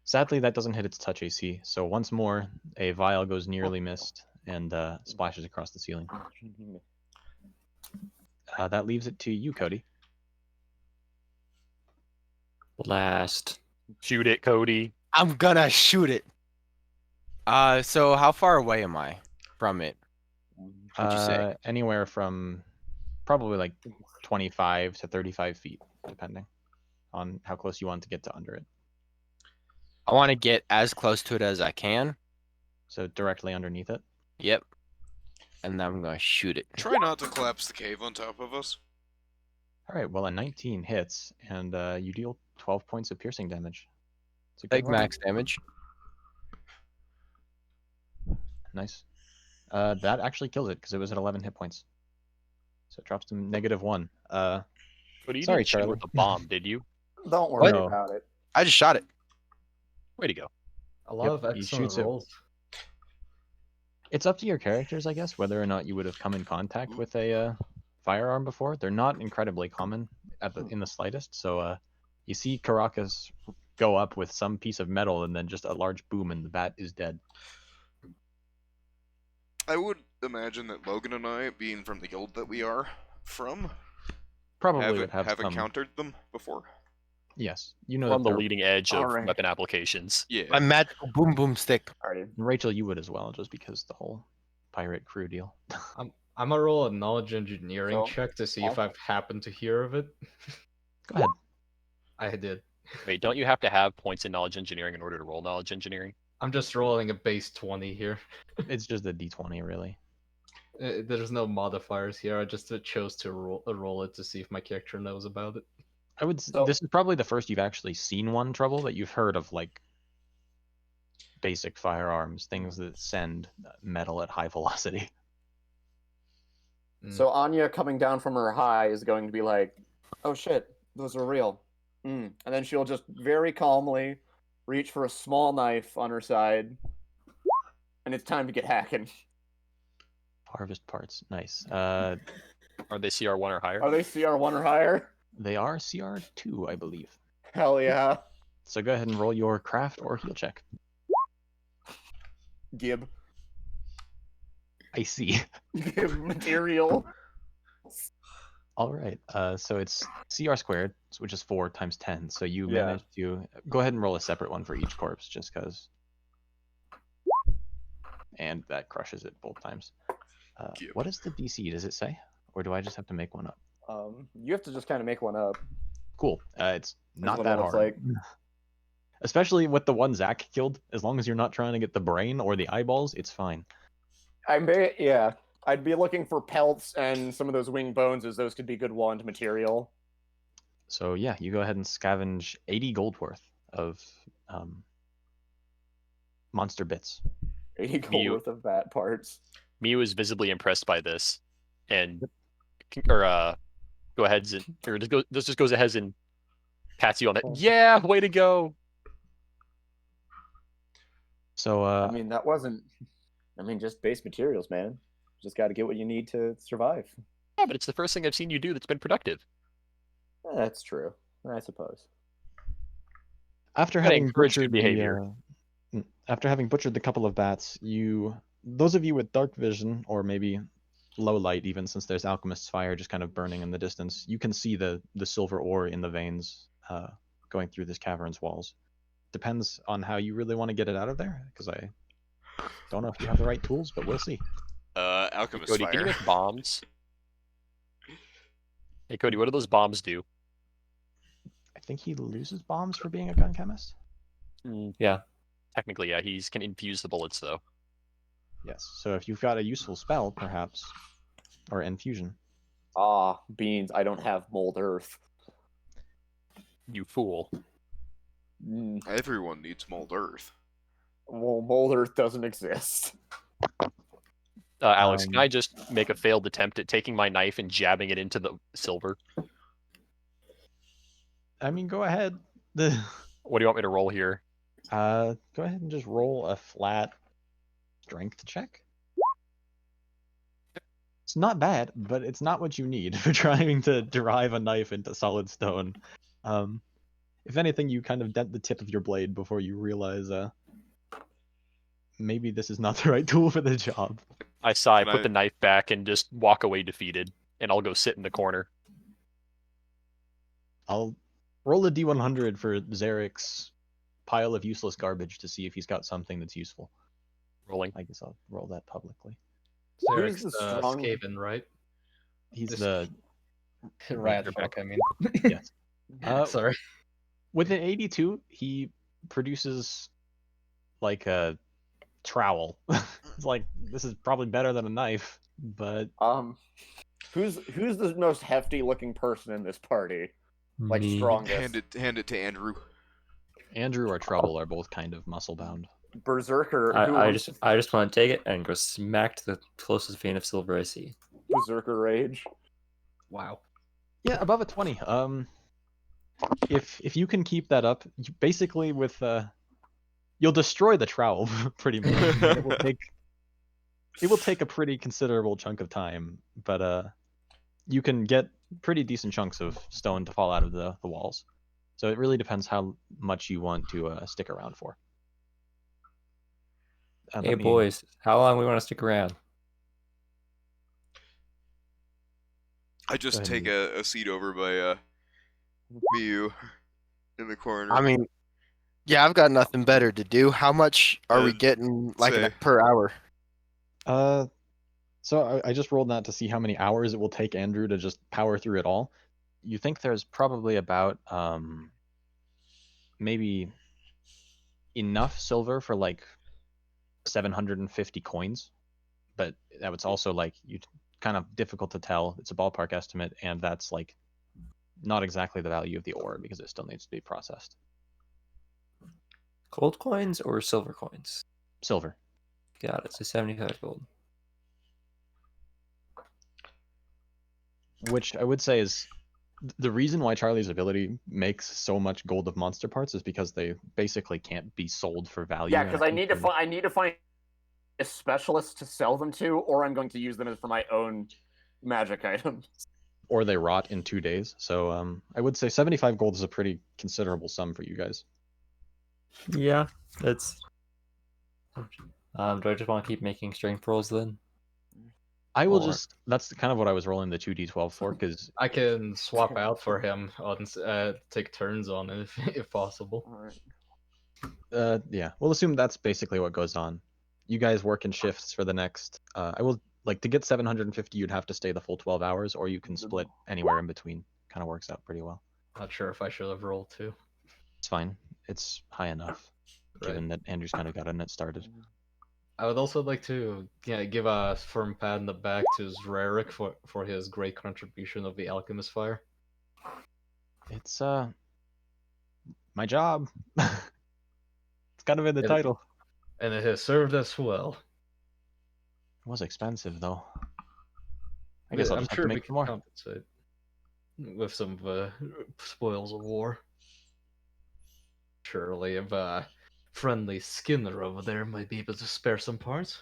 Sadly, that doesn't hit its touch AC. So once more, a vial goes nearly missed and splashes across the ceiling. That leaves it to you, Cody. Last. Shoot it, Cody. I'm gonna shoot it. So how far away am I from it? Would you say? Anywhere from probably like 25 to 35 feet, depending on how close you want to get to under it. I want to get as close to it as I can. So directly underneath it. Yep. And then I'm gonna shoot it. Try not to collapse the cave on top of us. All right. Well, a 19 hits, and you deal 12 points of piercing damage. It's a good Big weapon. max damage. Nice. That actually kills it because it was at 11 hit points. So it drops to -1. Cody, you Sorry, didn't shoot Charlie. with the bomb, did you? Don't worry No. about it. I just shot it. Way to go. A lot Yep, of he excellent shoots it. rolls. It's up to your characters, I guess, whether or not you would have come in contact with a firearm before. They're not incredibly common in the slightest. So you see Caracas go up with some piece of metal and then just a large boom, and the bat is dead. I would imagine that Logan and I, being from the guild that we are from, Probably would have have some. encountered them before. Yes, you know We're on that the they're- leading edge of Alright. weapon applications. Yeah. My magical boom boom stick. Alrighty. Rachel, you would as well, just because the whole pirate crew deal. I'm gonna roll a knowledge engineering So, check to see if I've happened to hear of it. Go ahead. I did. Wait, don't you have to have points in knowledge engineering in order to roll knowledge engineering? I'm just rolling a base 20 here. It's just a d20, really. There's no modifiers here. I just chose to roll it to see if my character knows about it. This is probably the first you've actually seen one trouble, but you've heard of like basic firearms, things that send metal at high velocity. So Anya coming down from her high is going to be like, "Oh shit, those are real." And then she'll just very calmly reach for a small knife on her side, and it's time to get hacking. Harvest parts, nice. Are they CR1 or higher? Are they CR1 or higher? They are CR2, I believe. Hell yeah. So go ahead and roll your craft or heal check. Gib. I see. Gib material. All right. So it's CR squared, which is 4 times 10. So you managed to go ahead and roll a separate one for each corpse, just because. And that crushes it both times. What is the DC? Does it say, or do I just have to make one up? You have to just kind of make one up. Cool. It's not what that it looks hard. like. Especially with the one Zach killed. As long as you're not trying to get the brain or the eyeballs, it's fine. I'd be looking for pelts and some of those wing bones, as those could be good wand material. So yeah, you go ahead and scavenge 80 gold worth of monster bits. 80 gold worth of bat parts. Miu is visibly impressed by this, and go ahead and just goes ahead and pats you on the yeah, way to go. So I mean, that wasn't. I mean, just base materials, man. Just got to get what you need to survive. Yeah, but it's the first thing I've seen you do that's been productive. That's true, I suppose. After having butchered the couple of bats, those of you with dark vision, or maybe low light even, since there's Alchemist's fire just kind of burning in the distance, you can see the silver ore in the veins going through this cavern's walls. Depends on how you really want to get it out of there, because I don't know if you have the right tools, but we'll see. Alchemist Cody, fire. can you make bombs? Hey Cody, what do those bombs do? I think he loses bombs for being a gun chemist. Yeah. Technically, yeah, he can infuse the bullets though. Yes. So if you've got a useful spell, perhaps, or infusion. Ah, beans. I don't have mold earth. You fool. Everyone needs mold earth. Well, mold earth doesn't exist. Alex, can I just make a failed attempt at taking my knife and jabbing it into the silver? I mean, go ahead. What do you want me to roll here? Go ahead and just roll a flat strength check. It's not bad, but it's not what you need for trying to drive a knife into solid stone. If anything, you kind of dent the tip of your blade before you realize maybe this is not the right tool for the job. I sigh, put the knife back, and just walk away defeated, and I'll go sit in the corner. I'll roll a d100 for Zarek's pile of useless garbage to see if he's got something that's useful. Rolling. I guess I'll roll that publicly. Zarek's the Skaven, right? He's the rat folk, I mean. Yes. Sorry. With an 82, he produces like a trowel. It's like, this is probably better than a knife, but who's the most hefty looking person in this party? Like Me. strongest. Hand it to Andrew. Andrew or Trouble are both kind of muscle bound. Berserker. I just want to take it and go smack to the closest vein of silver I see. Berserker rage. Wow. Yeah, above a 20. If you can keep that up, basically with you'll destroy the trowel pretty much. It will take a pretty considerable chunk of time, but you can get pretty decent chunks of stone to fall out of the walls. So it really depends how much you want to stick around for. Hey boys, how long we want to stick around? I just take a seat over by Miu in the corner. I mean, yeah, I've got nothing better to do. How much are we getting, like, per hour? So I just rolled that to see how many hours it will take Andrew to just power through it all. You think there's probably about maybe enough silver for like 750 coins, but that was also like kind of difficult to tell. It's a ballpark estimate, and that's like not exactly the value of the ore because it still needs to be processed. Gold coins or silver coins? Silver. Got it. So 75 gold. Which I would say is the reason why Charlie's ability makes so much gold of monster parts is because they basically can't be sold for value. Yeah, because I need to find a specialist to sell them to, or I'm going to use them for my own magic items. Or they rot in 2 days. So I would say 75 gold is a pretty considerable sum for you guys. Yeah, that's. Do I just want to keep making strength rolls then? I will just. That's kind of what I was rolling the 2d12 for, because I can swap out for him on take turns on it if possible. Yeah, we'll assume that's basically what goes on. You guys work in shifts for the next. I will like to get 750. You'd have to stay the full 12 hours, or you can split anywhere in between. Kind of works out pretty well. Not sure if I should have rolled too. It's fine. It's high enough, given that Andrew's kind of gotten it started. I would also like to give a firm pat in the back to Zrarik for his great contribution of the Alchemist Fire. It's my job. It's kind of in the title. And it has served us well. It was expensive, though. I guess I'll just have to make more. Compensate with some spoils of war. Surely, if friendly Skinner over there might be able to spare some parts.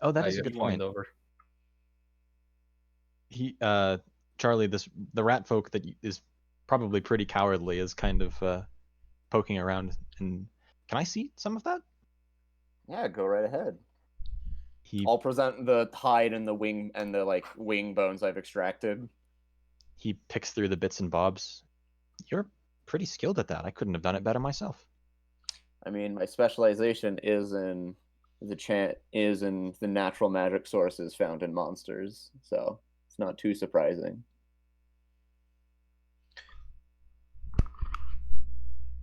Oh, that is a good point. Over. Charlie, the rat folk that is probably pretty cowardly is kind of poking around. And can I see some of that? Yeah, go right ahead. I'll present the hide and the wing and the wing bones I've extracted. He picks through the bits and bobs. You're pretty skilled at that. I couldn't have done it better myself. I mean, my specialization is in the natural magic sources found in monsters, so it's not too surprising.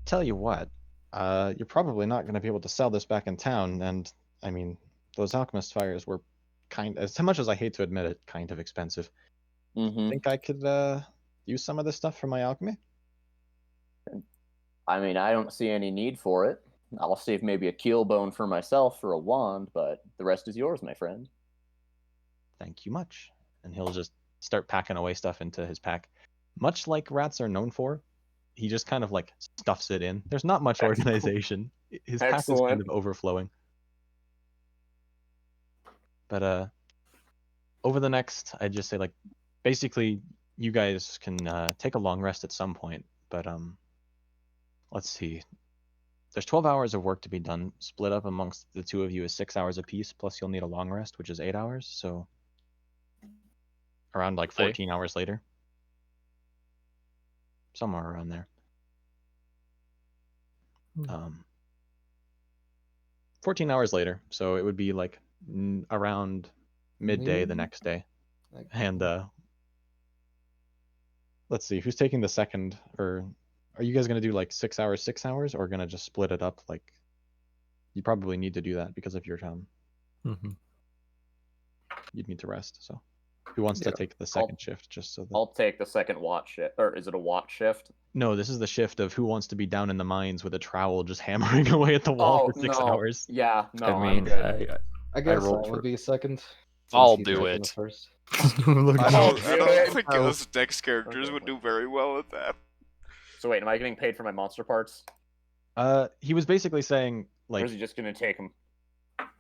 Tell you what, you're probably not going to be able to sell this back in town, and I mean, those alchemist fires were as much as I hate to admit it, kind of expensive. Mm-hmm. Think I could use some of this stuff for my alchemy? I mean, I don't see any need for it. I'll save maybe a keel bone for myself for a wand, but the rest is yours, my friend. Thank you much. And he'll just start packing away stuff into his pack. Much like rats are known for, he just kind of stuffs it in. There's not much organization. His pack is kind of overflowing. But over the next, I'd just say basically you guys can take a long rest at some point. But let's see. There's 12 hours of work to be done. Split up amongst the two of you is 6 hours apiece. Plus you'll need a long rest, which is 8 hours. So around 14 hours later. Somewhere around there. 14 hours later. So it would be around midday the next day. And let's see, who's taking the second, or are you guys going to do 6 hours, 6 hours, or going to just split it up? You probably need to do that because of your time. Mm-hmm. You'd need to rest. So who wants to take the second shift? Just so that... I'll take the second watch shift. Or is it a watch shift? No, this is the shift of who wants to be down in the mines with a trowel just hammering away at the wall for 6 hours. Yeah, no, I mean, I guess I would be second. I'll do it. First. I don't think us Dex characters would do very well at that. So wait, am I getting paid for my monster parts? He was basically saying or is he just gonna take them?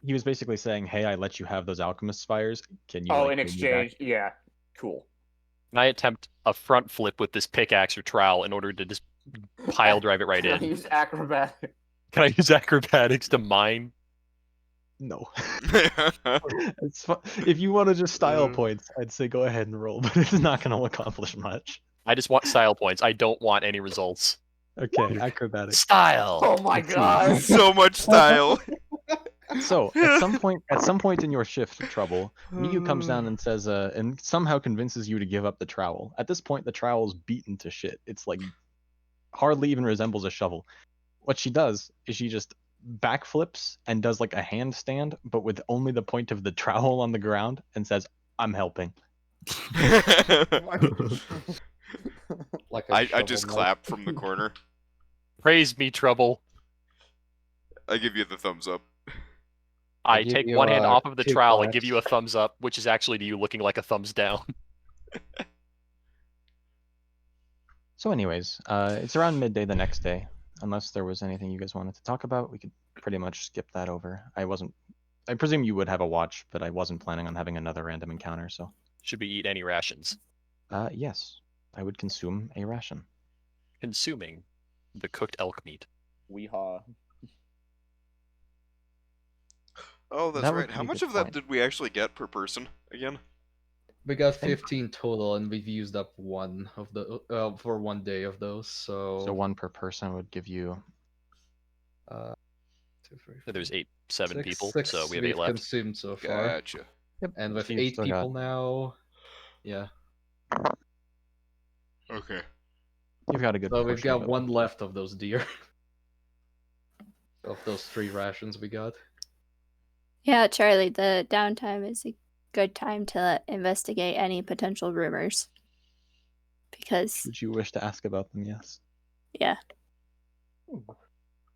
He was basically saying, "Hey, I let you have those alchemist fires. Can you?" Oh, in exchange, yeah, cool. Can I attempt a front flip with this pickaxe or trowel in order to just pile drive it right in? Can I use acrobatics? Can I use acrobatics to mine? No. It's fun. If you want to just style points, I'd say go ahead and roll, but it's not going to accomplish much. I just want style points. I don't want any results. Okay, acrobatics. Style. Oh my god. So much style. So at some point in your shift, Trouble, Miyu comes down and says, and somehow convinces you to give up the trowel. At this point, the trowel's beaten to shit. It's hardly even resembles a shovel. What she does is she just backflips and does like a handstand, but with only the point of the trowel on the ground, and says, "I'm helping." Like a I shovel just knight. clap from the corner. Praise me, Trouble. I give you the thumbs up. I give take you, one hand off of the 2 trowel and claps. give you a thumbs up, which is actually to you looking like a thumbs down. So, anyways, it's around midday the next day. Unless there was anything you guys wanted to talk about, we could pretty much skip that over. I presume you would have a watch, but I wasn't planning on having another random encounter, so. Should we eat any rations? Yes, I would consume a ration. Consuming the cooked elk meat. Weehaw. Oh, that's That would right. How be a much good of that point. did we actually get per person again? We got 15 total, and we've used up one of the for one day of those. So So one per person would give you. 2, 3, So there's 7 people, six so we have we've 8 left. consumed so far. Gotcha. Yep. And with so you've 8 still people got- now, yeah. Okay. You've got a good. So we've portion of got it one left of those deer. Of those 3 rations we got. Yeah, Charlie, the downtime is a good time to investigate any potential rumors. Because, Would you wish to ask about them? Yes. yeah,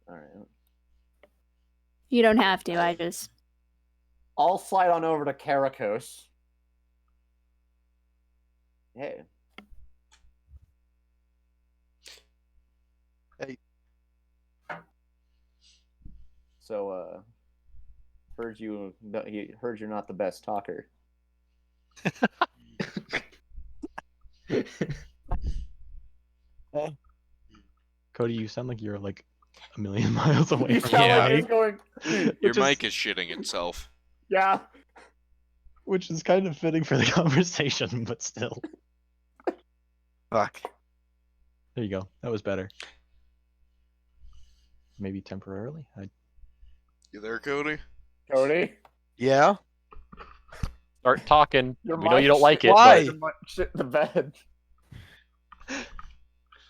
Alright. you don't have to. I just. I'll slide on over to Karakos. Hey. Hey. So, heard you're not the best talker. Cody, you sound like you're like a million miles away You from sound the like mic, he's going. Your Which mic is shitting itself. Yeah. which is kind of fitting for the conversation, but still. Fuck. There you go. That was better. Maybe temporarily. You there, Cody? Cody. Yeah. Start talking. Your We know you mic don't like shit- it, Why? but your mic shit in the bed.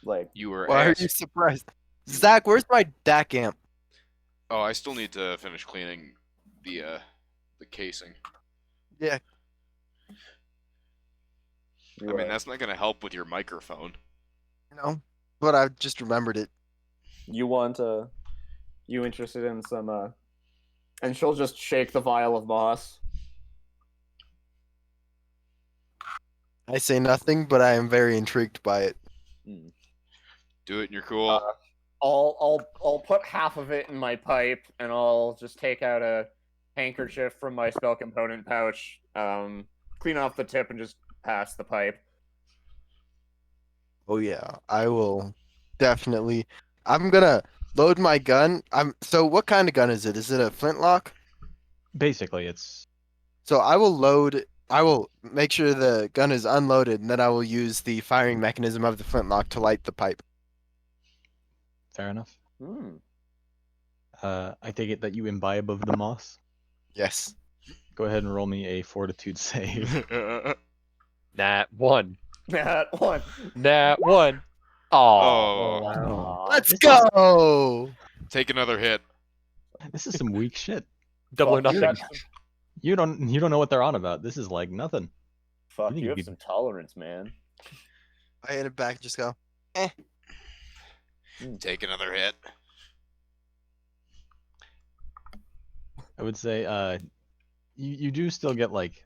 Like, You were Why are asked. you surprised? Zach, where's my DAC amp? Oh, I still need to finish cleaning the casing. Yeah. I mean, that's not gonna help with your microphone. No. But I just remembered it. you want you interested in some and she'll just shake the vial of moss. I say nothing, but I am very intrigued by it. Do it and you're cool. I'll put half of it in my pipe, and I'll just take out a handkerchief from my spell component pouch, clean off the tip, and just pass the pipe. Oh yeah, I will definitely. I'm gonna load my gun. So what kind of gun is it? Is it a flintlock? Basically, it's. So I will make sure the gun is unloaded, and then I will use the firing mechanism of the flintlock to light the pipe. Fair enough. Hmm. I take it that you imbibe of the moss. Yes. Go ahead and roll me a fortitude save. Nat 1. That one. Nat 1. Oh. Oh, Aw. Let's go. take another hit. This is some weak shit. Double or Fuck, you nothing. have some- You don't know what they're on about. This is like nothing. Fuck, think you you have could- some tolerance, man. I hit it back. Just go. Take another hit. I would say you do still get like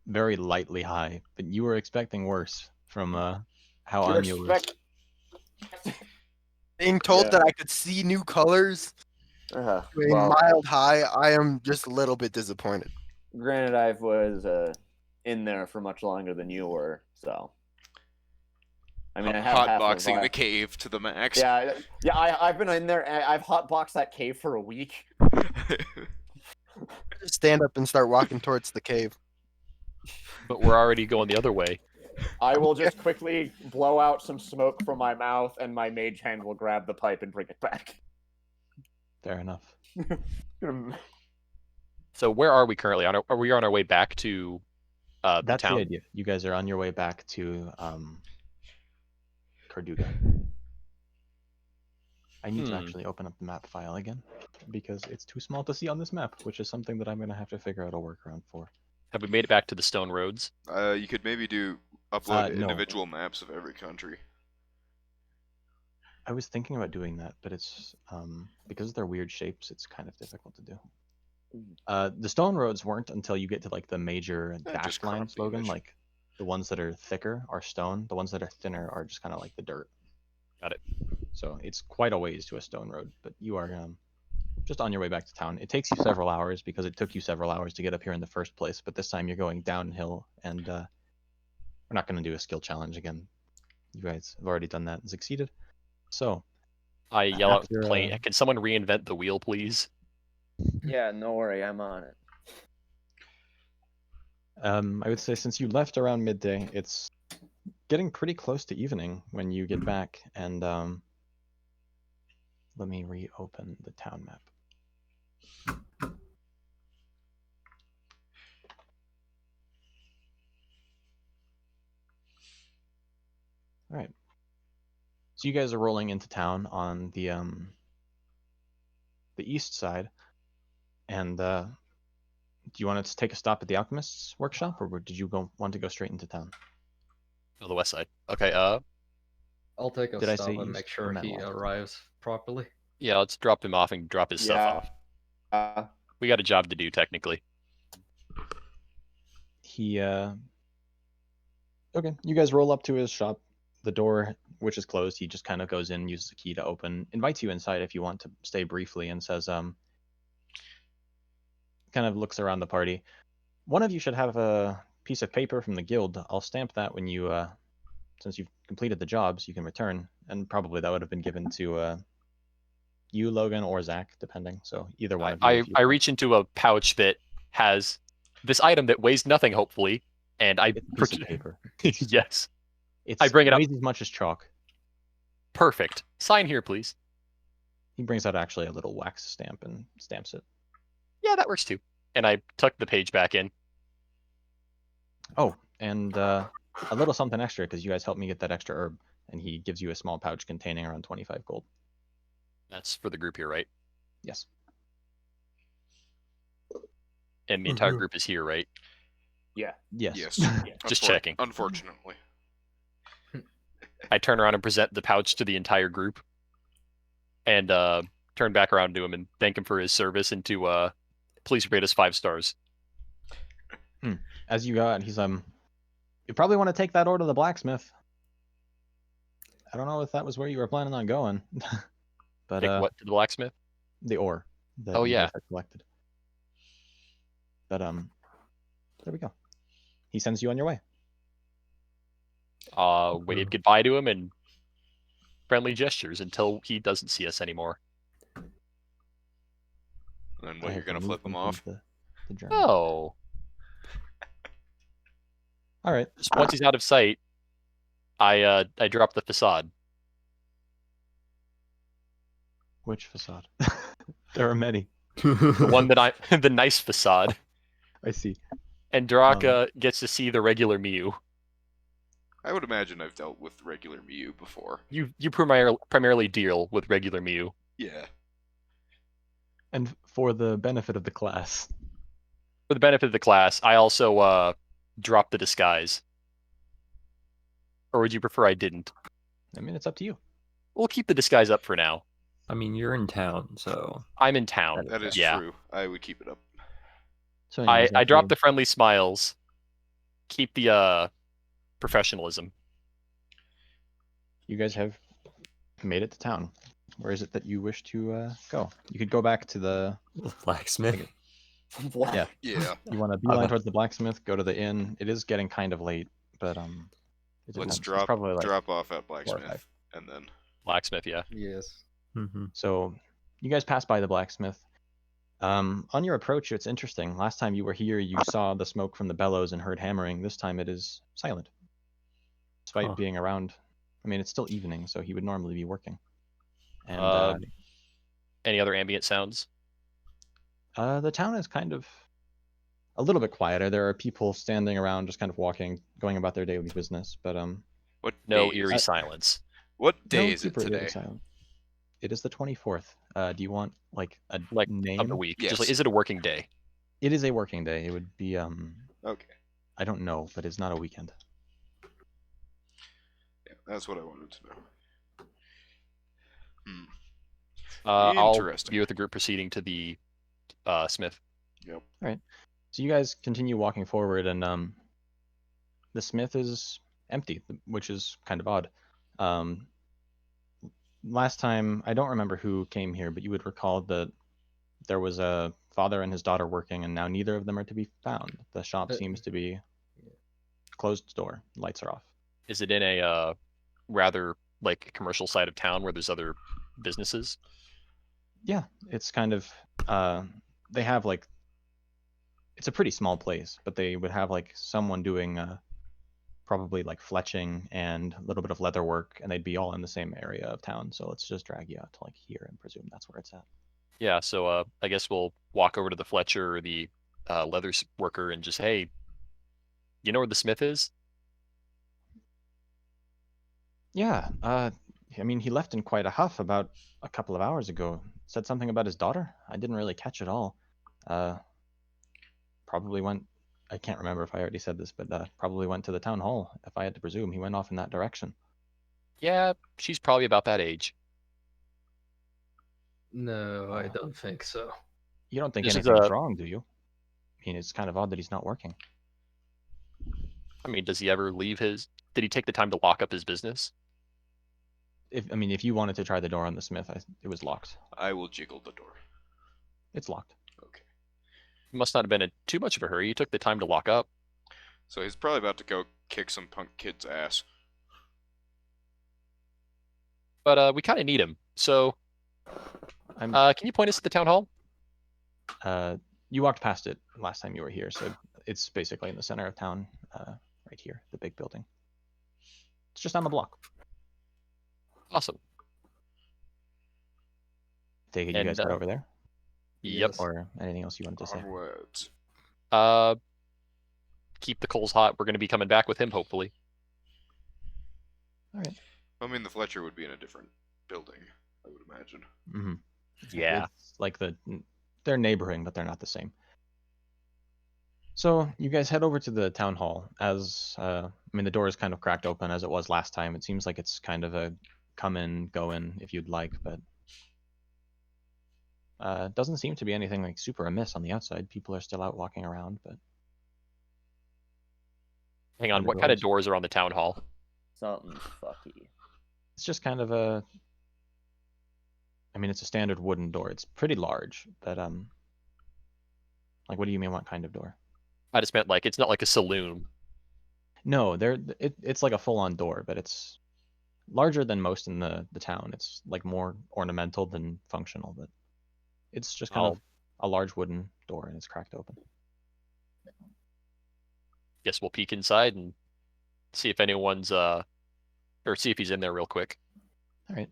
very lightly high, but you were expecting worse from how You're Anya was. Being told Yeah. that I could see new colors to a Well, mild high, I am just a little bit disappointed. granted, I was in there for much longer than you were, so. I mean, I have half Hotboxing of the cave to the max. Yeah, I've been in there. I've hotboxed that cave for a week. Just stand up and start walking towards the cave. But we're already going the other way. I will just quickly blow out some smoke from my mouth, and my mage hand will grab the pipe and bring it back. Fair enough. So where are we currently? Are we on our way back to the That's town? the idea. You guys are on your way back to Carduga. I need to actually open up the map file again because it's too small to see on this map, which is something that I'm going to have to figure out a workaround for. Have we made it back to the stone roads? You could maybe upload No. individual maps of every country. I was thinking about doing that, but it's because they're weird shapes, it's kind of difficult to do. The stone roads weren't until you get to like the major just dashed line crop the slogan. image. Like the ones that are thicker are stone. The ones that are thinner are just kind of like the dirt. Got it. So it's quite a ways to a stone road, but you are just on your way back to town. It takes you several hours because it took you several hours to get up here in the first place. But this time you're going downhill, and we're not going to do a skill challenge again. You guys have already done that and succeeded. So I yell out after, complaint. Can someone reinvent the wheel, please? Yeah, no worry, I'm on it. I would say since you left around midday, it's getting pretty close to evening when you get back. And let me reopen the town map. All right. So you guys are rolling into town on the east side, and do you want to take a stop at the Alchemist's workshop, or did you want to go straight into town? Oh, the west side. Okay. I'll take a Did I stop say and east make or sure meant he west? arrives properly. Yeah, let's drop him off and drop his stuff off. We got a job to do, technically. He okay, you guys roll up to his shop. The door, which is closed, he just kind of goes in, uses the key to open, invites you inside if you want to stay briefly, and says, kind of looks around the party. One of you should have a piece of paper from the guild. I'll stamp that when you, since you've completed the jobs, you can return, and probably that would have been given to you, Logan, or Zach, depending. So either one of you. I reach into a pouch that has this item that weighs nothing, hopefully, and I It's a piece of paper. yes, It's I bring it up. weighs as much as chalk. Perfect. Sign here, please. He brings out actually a little wax stamp and stamps it. Yeah, that works too. And I tuck the page back in. Oh, and a little something extra because you guys helped me get that extra herb, and he gives you a small pouch containing around 25 gold. That's for the group here, right? Yes. And the entire group is here, right? Yeah. Yes. Yes. Just checking. Unfortunately. I turn around and present the pouch to the entire group, and turn back around to him and thank him for his service and to please rate us 5 stars. As you go out, he's you probably want to take that ore to the blacksmith. I don't know if that was where you were planning on going, but Take what to the blacksmith? the ore that Oh, you yeah. guys had collected. But there we go. He sends you on your way. Wave goodbye to him and friendly gestures until he doesn't see us anymore. And then I what, you're have gonna removed flip him from off? The journey. Oh. All right. Just once he's out of sight, I drop the facade. Which facade? There are many. The one that the nice facade. I see. And Draka gets to see the regular Mew. I would imagine I've dealt with regular Mew before. You primarily deal with regular Mew. Yeah. And for the benefit of the class. For the benefit of the class, I also drop the disguise. Or would you prefer I didn't? I mean, it's up to you. We'll keep the disguise up for now. I mean, you're in town, so I'm in town. That is yeah. true. I would keep it up. So I anyways, drop after- the friendly smiles. Keep the professionalism. You guys have made it to town. Where is it that you wish to go? You could go back to the. blacksmith. What? Yeah. Yeah. You want to beeline towards the blacksmith, go to the inn. It is getting kind of late, but it Let's depends. It's drop probably like drop off at 4 or blacksmith 5. and then Blacksmith, yeah. Yes. Mm-hmm. So you guys pass by the blacksmith. On your approach, it's interesting. Last time you were here, you saw the smoke from the bellows and heard hammering. This time it is silent. Despite Huh. being around, I mean, it's still evening, so he would normally be working. And Any other ambient sounds? the town is kind of a little bit quieter. There are people standing around, just kind of walking, going about their daily business. But No day eerie is, silence. What day No, is it keep radio today? silent. It is the 24th. Do you want like a Like name? of the week. Just like, Yes. is it a working day? It is a working day. It would be Okay. I don't know, but it's not a weekend. Yeah, that's what I wanted to know. Hmm. I'll Interesting. be with the group proceeding to the Smith. Yep. So you guys continue walking forward, and the smith is empty, which is kind of odd. Last time, I don't remember who came here, but you would recall that there was a father and his daughter working, and now neither of them are to be found. The shop seems to be closed door. Lights are off. Is it in a rather like commercial side of town where there's other businesses? Yeah, it's kind of they have like it's a pretty small place, but they would have like someone doing probably like fletching and a little bit of leather work, and they'd be all in the same area of town. So let's just drag you out to like here and presume that's where it's at. Yeah, so I guess we'll walk over to the Fletcher or the leather worker and just, hey, you know where the Smith is? Yeah, I mean, he left in quite a huff about a couple of hours ago. Said something about his daughter. I didn't really catch it all. Probably went. I can't remember if I already said this, but probably went to the town hall. If I had to presume, he went off in that direction. Yeah, she's probably about that age. No, I don't think so. You don't think This is anything's wrong, do you? I mean, it's kind of odd that he's not working. I mean, does he ever leave his? Did he take the time to lock up his business? If you wanted to try the door on the smith, it was locked. I will jiggle the door. It's locked. Okay. He must not have been in too much of a hurry. He took the time to lock up. So he's probably about to go kick some punk kid's ass. But we kind of need him. So, can you point us to the town hall? You walked past it last time you were here, so it's basically in the center of town, right here, the big building. It's just on the block. Awesome. Take it you guys head over there? Yep. Yes. Or anything else you wanted to say? Onwards. Keep the coals hot. We're going to be coming back with him, hopefully. All right. I mean, the Fletcher would be in a different building, I would imagine. Mm-hmm. Yeah. It's like they're neighboring, but they're not the same. So you guys head over to the town hall. As I mean, the door is kind of cracked open as it was last time. It seems like it's kind of a come in, go in if you'd like, but doesn't seem to be anything like super amiss on the outside. People are still out walking around, but Hang on. What kind of doors are on the town hall? Something fucky. it's just kind of a. I mean, it's a standard wooden door. It's pretty large, but like, what do you mean? What kind of door? I just meant like it's not like a saloon. No, it's like a full-on door, but it's larger than most in the town. It's like more ornamental than functional, but it's just kind of a large wooden door, and it's cracked open. Guess we'll peek inside and see if anyone's or see if he's in there real quick. All right.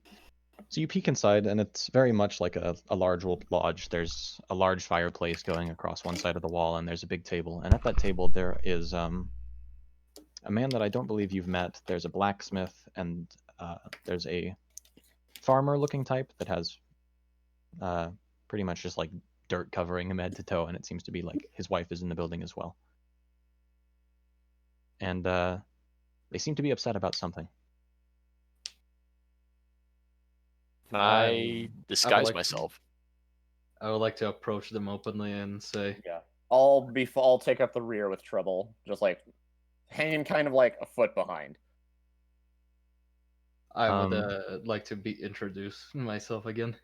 So you peek inside, and it's very much like a large old lodge. There's a large fireplace going across one side of the wall, and there's a big table. And at that table, there is a man that I don't believe you've met. There's a blacksmith, and there's a farmer-looking type that has pretty much just like dirt covering him head to toe, and it seems to be like his wife is in the building as well. And they seem to be upset about something. Can I disguise myself? I would like to approach them openly and say, Yeah. I'll take up the rear with trouble, just like hanging kind of like a foot behind. I would like to be introduced myself again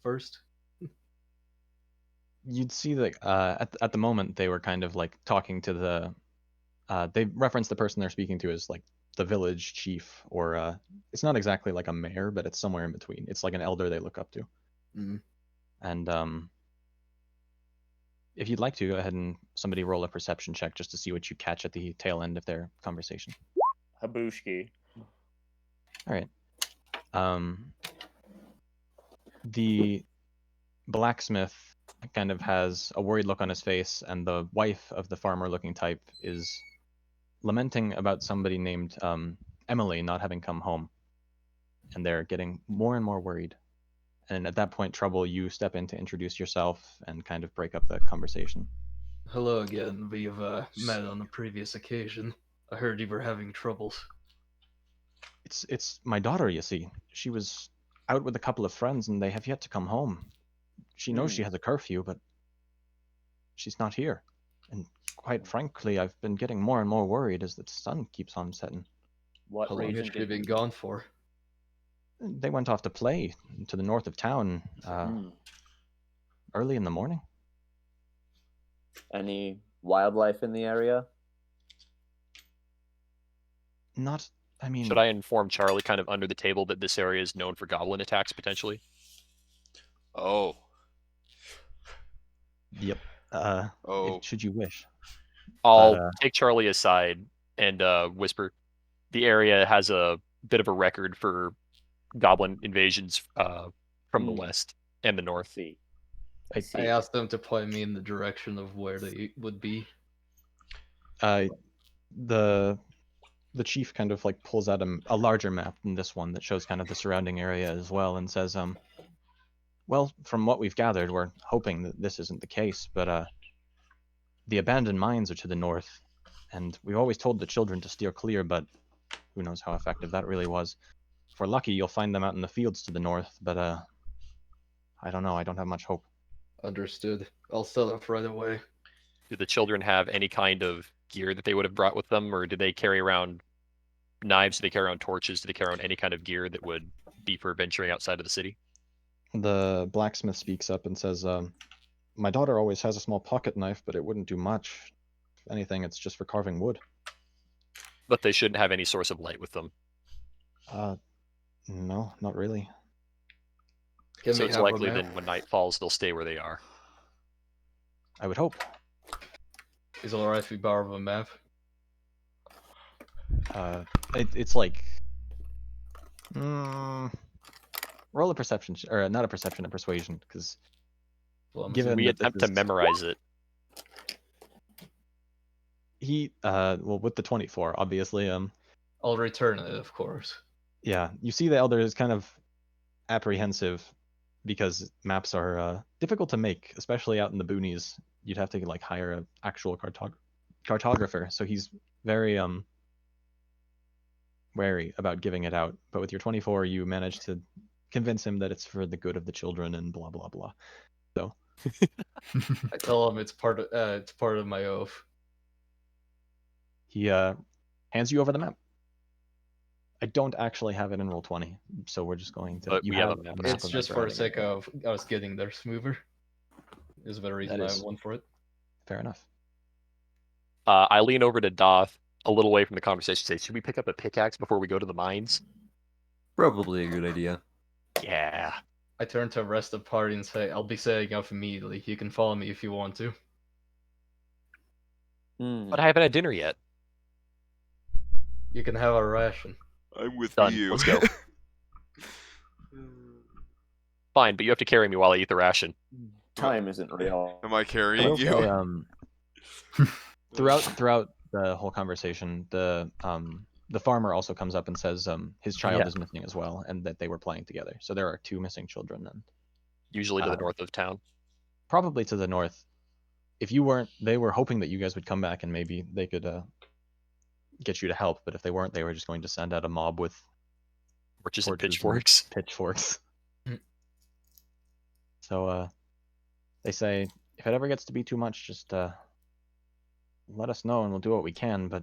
first. You'd see that at the moment they were kind of like talking to the they reference the person they're speaking to as like the village chief, or it's not exactly like a mayor, but it's somewhere in between. It's like an elder they look up to. Mm. And if you'd like to, go ahead and somebody roll a perception check just to see what you catch at the tail end of their conversation. Habushki. All right. The blacksmith kind of has a worried look on his face, and the wife of the farmer-looking type is lamenting about somebody named Emily not having come home. and they're getting more and more worried. And at that point, Trouble, you step in to introduce yourself and kind of break up the conversation. Hello again. We've met on a previous occasion. I heard you were having troubles. It's my daughter, you see. She was out with a couple of friends, and they have yet to come home. She knows she has a curfew, but she's not here. And quite frankly, I've been getting more and more worried as the sun keeps on setting. What How long region has she did been gone for? They went off to play to the north of town early in the morning. Any wildlife in the area? Not, I mean... Should I inform Charlie kind of under the table that this area is known for goblin attacks, potentially? Oh. Yep. Should you wish. I'll take Charlie aside and whisper, the area has a bit of a record for goblin invasions from the west and the north. I asked them to point me in the direction of where they would be. The chief kind of like pulls out a larger map than this one that shows kind of the surrounding area as well, and says, well, from what we've gathered, we're hoping that this isn't the case, but the abandoned mines are to the north, and we've always told the children to steer clear, but who knows how effective that really was. If we're lucky, you'll find them out in the fields to the north, but I don't know, I don't have much hope. Understood. I'll set up right away. Do the children have any kind of gear that they would have brought with them, or do they carry around knives? Do they carry around torches? Do they carry around any kind of gear that would be for venturing outside of the city? The blacksmith speaks up and says, my daughter always has a small pocket knife, but it wouldn't do much. If anything, it's just for carving wood. But they shouldn't have any source of light with them. No, not really. So it's likely that when night falls, they'll stay where they are. I would hope. Is it alright if we borrow a map? It's like... roll a perception, or not a perception, a persuasion, because... given we attempt to memorize it. Well, with the 24, obviously, I'll return it, of course. Yeah, you see the Elder is kind of apprehensive because maps are difficult to make, especially out in the boonies. You'd have to like hire an actual cartographer, so he's very wary about giving it out. But with your 24, you manage to convince him that it's for the good of the children and blah blah blah. So I tell him it's part of my oath. He hands you over the map. I don't actually have it in Roll20, so we're just going to. But we have a map. It's just for the sake of us getting there smoother. Is the reason I have one for it. Fair enough. I lean over to Doth, a little away from the conversation, say, should we pick up a pickaxe before we go to the mines? Probably a good idea. Yeah. I turn to the rest of the party and say, I'll be setting up immediately. You can follow me if you want to. But I haven't had dinner yet. You can have a ration. I'm with Done. you. Let's go. Fine, but you have to carry me while I eat the ration. Time isn't real. Am I carrying you? Say, throughout the whole conversation, the farmer also comes up and says his child is missing as well, and that they were playing together. So there are 2 missing children, and usually to the north of town. Probably to the north. If you weren't, they were hoping that you guys would come back and maybe they could get you to help. But if they weren't, they were just going to send out a mob with torches and pitchforks. So they say, if it ever gets to be too much, just let us know and we'll do what we can. But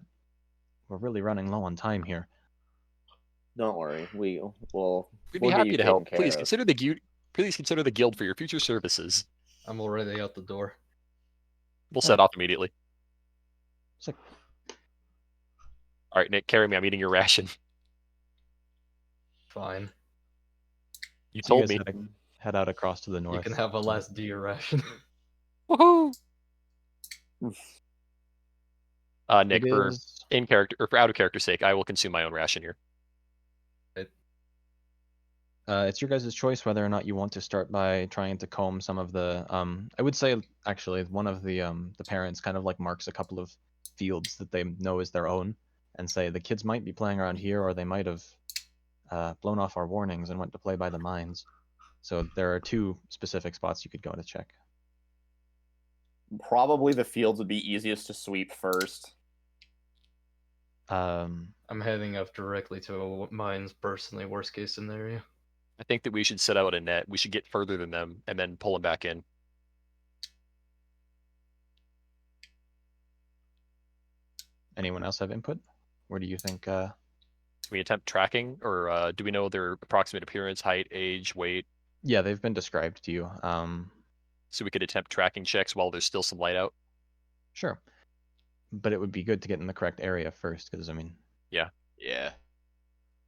we're really running low on time here. Don't worry, we'd be happy to help. Please consider the guild for your future services. I'm already out the door. We'll set off immediately. Sick. All right, Nick, carry me. I'm eating your ration. Fine. You told me. Head out across to the north. You can have a last deer ration. Woohoo! Nick, for in character or for out of character sake, I will consume my own ration here. It's your guys' choice whether or not you want to start by trying to comb some of the. I would say actually one of the parents kind of like marks a couple of fields that they know is their own, and say the kids might be playing around here, or they might have blown off our warnings and went to play by the mines. So there are 2 specific spots you could go to check. Probably the fields would be easiest to sweep first. Um, I'm heading up directly to mines personally, worst case scenario. I think that we should set out a net. We should get further than them and then pull them back in. anyone else have input? Where do you think? Can we attempt tracking, or do we know their approximate appearance, height, age, weight? Yeah, they've been described to you. So we could attempt tracking checks while there's still some light out. Sure, but it would be good to get in the correct area first, because I mean, Yeah.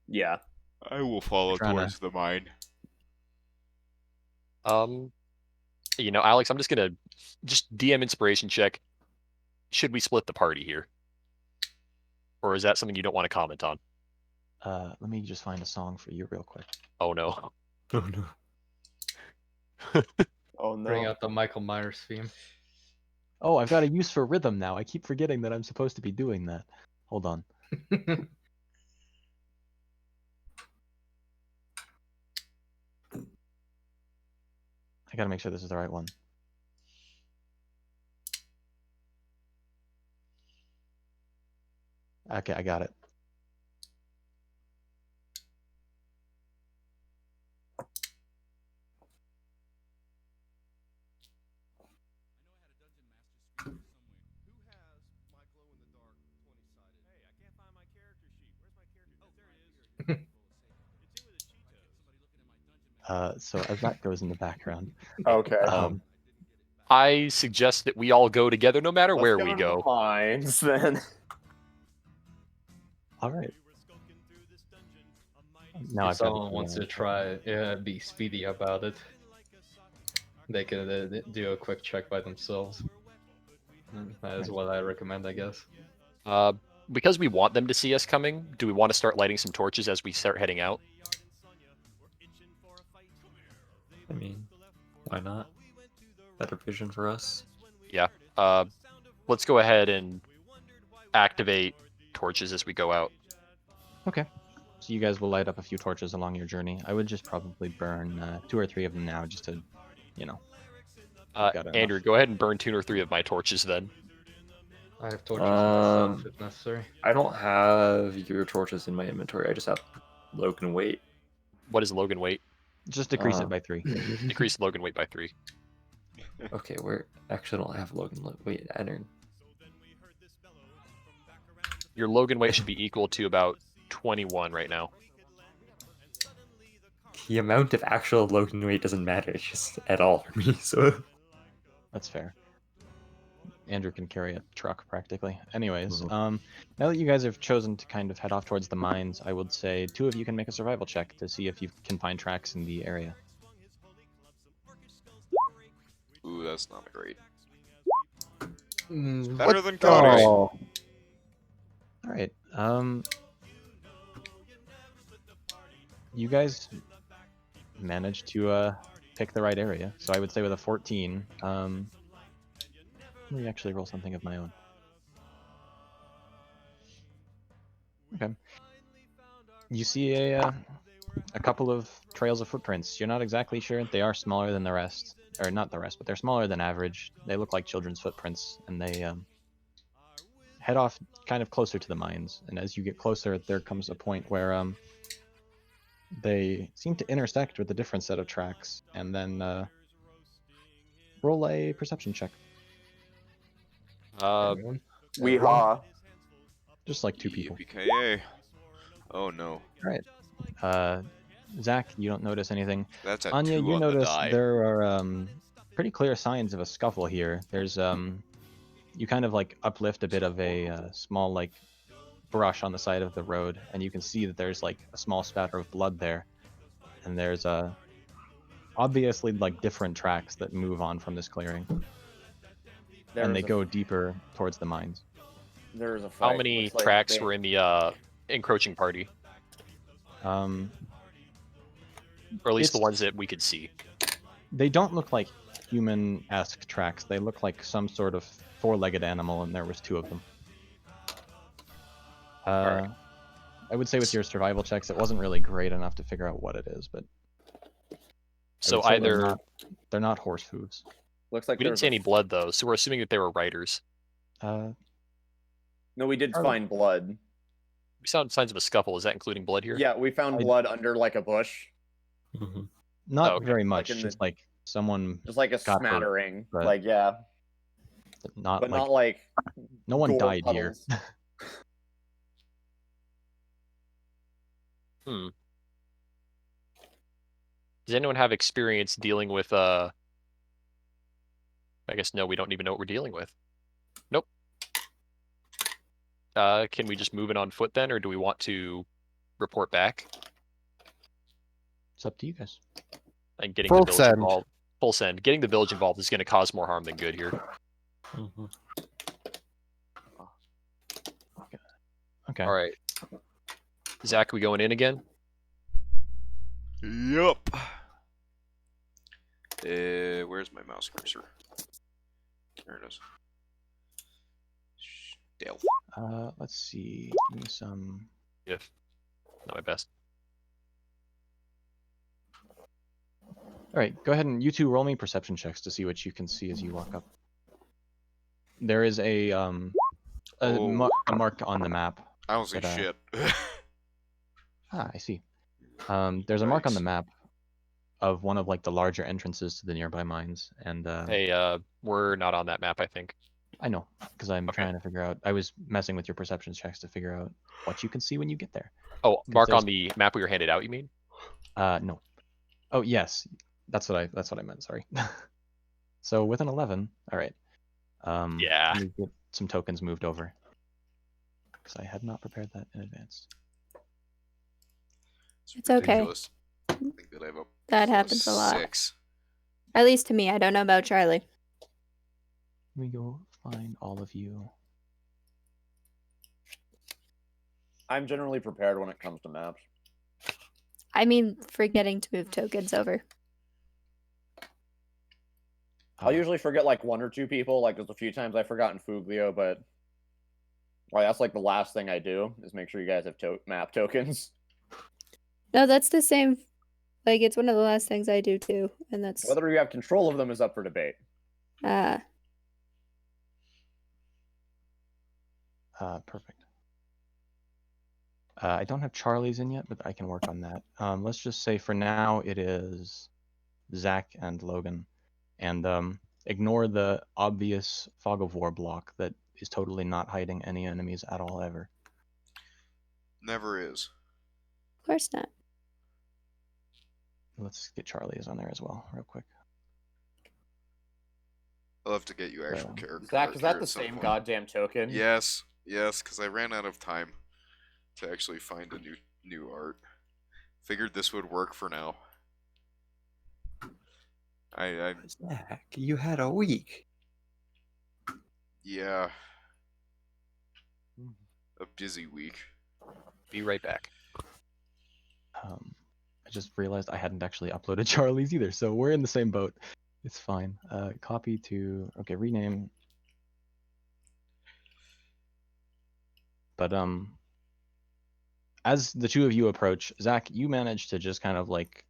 Yeah. I will follow Trying to- towards the mine. Alex, I'm just gonna DM inspiration check. Should we split the party here, or is that something you don't want to comment on? let me just find a song for you real quick. Oh no. Oh no. Oh no. Bring out the Michael Myers theme. Oh, I've got a use for rhythm now. I keep forgetting that I'm supposed to be doing that. Hold on. I gotta make sure this is the right one. Okay, I got it. So as that goes in the background, Okay. I suggest that we all go together no matter where we go. Mines then. all right. Now If I've got someone wants to try be speedy about it, they can do a quick check by themselves. That is what I recommend, I guess. Because we want them to see us coming, do we want to start lighting some torches as we start heading out? I mean, why not? Better vision for us. Yeah. Let's go ahead and activate torches as we go out. Okay. So you guys will light up a few torches along your journey. I would just probably burn 2 or 3 of them now, just to, got enough. Andrew, go ahead and burn 2 or 3 of my torches then. I have torches myself if necessary. I don't have your torches in my inventory. I just have Logan weight. What is Logan weight? Just decrease it by 3. Decrease Logan weight by 3. Okay, where actually I don't have Logan weight entered. Your Logan weight should be equal to about 21 right now. The amount of actual Logan weight doesn't matter just at all for me, so That's fair. Andrew can carry a truck practically. Anyways, Mhm. now that you guys have chosen to kind of head off towards the mines, I would say 2 of you can make a survival check to see if you can find tracks in the area. Ooh, that's not great. Mm, Better than Cody's. Oh. All right. You guys managed to pick the right area, so I would say with a 14. Let me actually roll something of my own. Okay. You see a couple of trails of footprints. You're not exactly sure. They are smaller than the rest, or not the rest, but they're smaller than average. They look like children's footprints, and they head off kind of closer to the mines. And as you get closer, there comes a point where they seem to intersect with a different set of tracks, and then roll a perception check. everyone? Weehaw. Just like 2 people. EPKA. Oh no. Zach, you don't notice anything. That's a Anya, 2 you on the notice die. there are pretty clear signs of a scuffle here. There's you kind of like uplift a bit of a small like brush on the side of the road, and you can see that there's like a small spatter of blood there, and there's obviously like different tracks that move on from this clearing, and they go deeper towards the mines. There's a fight. How many Looks like tracks they- were in the encroaching party? Um, Or at least the It's- ones that we could see. They don't look like human-esque tracks. They look like some sort of 4-legged animal, and there was 2 of them. Alright. I would say with your survival checks, it wasn't really great enough to figure out what it is, but I So would say either they're not horse hooves. Looks like we didn't there's see any blood though, so we're assuming that they were riders. No, we did Charlie. find blood. We found signs of a scuffle. Is that including blood here? Yeah, we found blood under like a bush, Mhm. Not okay. very much, in the- just like someone, just like a got hurt, smattering. but- Like yeah, not but like not like no one gore died here. puddles. Does anyone have experience dealing with I guess no, we don't even know what we're dealing with. Nope. Can we just move it on foot then, or do we want to report back It's up to you guys. and getting Full the village send. involved? Full send. Getting the village involved is going to cause more harm than good here. Mhm. Okay. All right. Zach, we going in again? Yup. Where's my mouse cursor? There it is. Dale. Let's see. Give me some. If not my best. All right, go ahead and you two roll me perception checks to see what you can see as you walk up. There is a Oh. a mark on the map. I don't see But, shit. Ah, I see. There's a mark on the Thanks. map of one of like the larger entrances to the nearby mines, and Hey, we're not on that map, I think. I know because I'm Okay. trying to figure out. I was messing with your perception checks to figure out what you can see when you get there. Oh, mark there's- on the map we were handed out, you mean? No. Oh yes, that's what I meant. Sorry. So with an 11, all right. Yeah. Let me get some tokens moved over because I had not prepared that in advance. It's okay. ridiculous. I think that I have a That plus happens a lot. 6. At least to me. I don't know about Charlie. Let me go find all of you. I'm generally prepared when it comes to maps. I mean, forgetting to move tokens over. I'll usually forget like one or two people. Like there's a few times I've forgotten Fuglio, but well, that's like the last thing I do is make sure you guys have map tokens. No, that's the same. Like, it's one of the last things I do too. And that's. Whether you have control of them is up for debate. Perfect. I don't have Charlie's in yet, but I can work on that. Let's just say for now it is Zach and Logan, and ignore the obvious fog of war block that is totally not hiding any enemies at all ever. Never is. Of course not. Let's get Charlie's on there as well, real quick. I'll have to get you actual Um, character. Zach, art is here that the at some same point. goddamn token? Yes, because I ran out of time to actually find a new art. Figured this would work for now. I Zach, you had a week. yeah. A busy week. Be right back. I just realized I hadn't actually uploaded Charlie's either, so we're in the same boat. It's fine. Copy to rename. But as the two of you approach, Zach, you manage to just kind of like,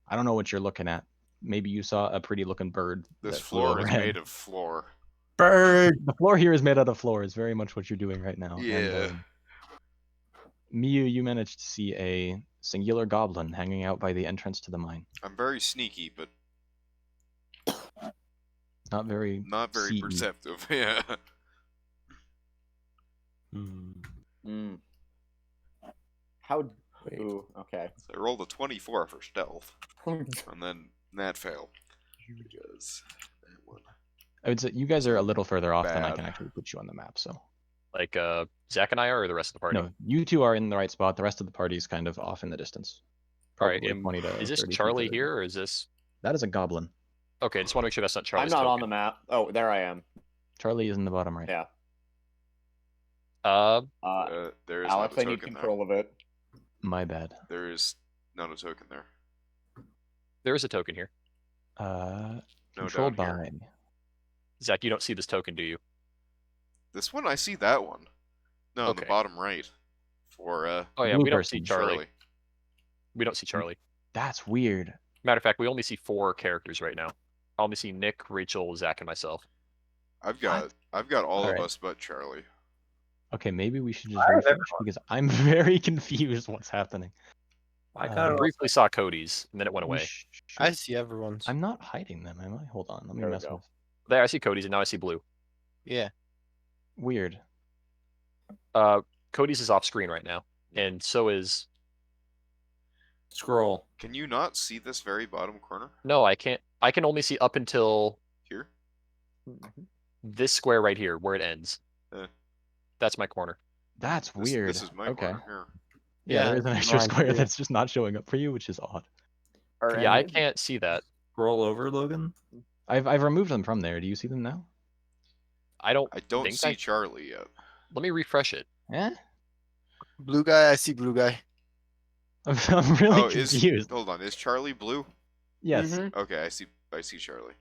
I don't know what you're looking at. Maybe you saw a pretty looking bird. This that flew floor is overhead. made of floor. Bird. The floor here is made out of floor. Is very much what you're doing right now. Yeah. And, Miyu, you managed to see a singular goblin hanging out by the entrance to the mine. I'm very sneaky, but Not very. not very seedy. perceptive. Yeah. How? Wait. Ooh, okay. So I rolled a 24 for stealth, and then that failed because that one. I would say you guys are a little further off than I Bad. can actually put you on the map. So Like Zach and I are, or the rest of the party? no, you two are in the right spot. The rest of the party is kind of off in the distance. All right. Probably 20 to Is this 30 feet Charlie further. here, or is this? That is a goblin. Okay, just want to make sure that's not Charlie's I'm not on token. the map. Oh, there I am. Charlie is in the bottom right. Yeah. There is Alex, not I a need token control of it. My bad. there. There is not a token there. There is a token here. No, Controlled down by. here. Zach, you don't see this token, do you? This one, I see that one. No, in the Okay. bottom right. for Oh yeah, Blue we don't see person, Charlie. We don't see Charlie. That's weird. Matter of fact, we only see 4 characters right now. I only see Nick, Rachel, Zach, and myself. I've got all of Alright. us but Charlie. Okay, maybe we should just I have refresh because I'm very confused what's happening. I Uh, got I it. briefly saw Cody's, and then it went We away. I see everyone's. I'm not hiding them, am I? Hold on, let me There we mess go. with. There, I see Cody's, and now I see Blue. Yeah. Weird. Cody's is off screen right now, and so is. Scroll. Can you not see this very bottom corner No, I can't. I can only see up until here? this square right here, where it ends. That's my corner. That's weird. This is my okay. corner here. Yeah, there Yeah, is an extra mine square too. that's just not showing up for you, which is odd. Yeah, I can't see that. Scroll over, Logan. I've removed them from there. Do you see them now? I don't. I don't think see Charlie yet. Let me refresh it. Eh? Blue guy, I see blue guy. I'm really Oh, confused. hold on. Is Charlie blue? Yes. Mhm. Okay, I see Charlie.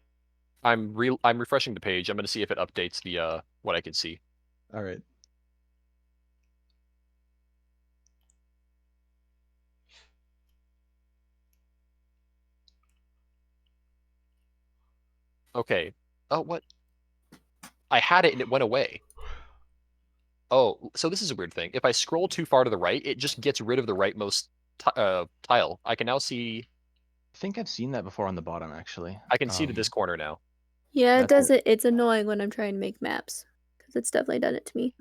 I'm refreshing the page. I'm gonna see if it updates the what I can see. All right. Okay. Oh, what? I had it and it went away. Oh, so this is a weird thing. If I scroll too far to the right, it just gets rid of the rightmost tile. I can now see. I think I've seen that before on the bottom, actually. I can see to this corner now. Yeah, it That's does it. It's annoying when I'm trying to make maps because it's definitely done it to me.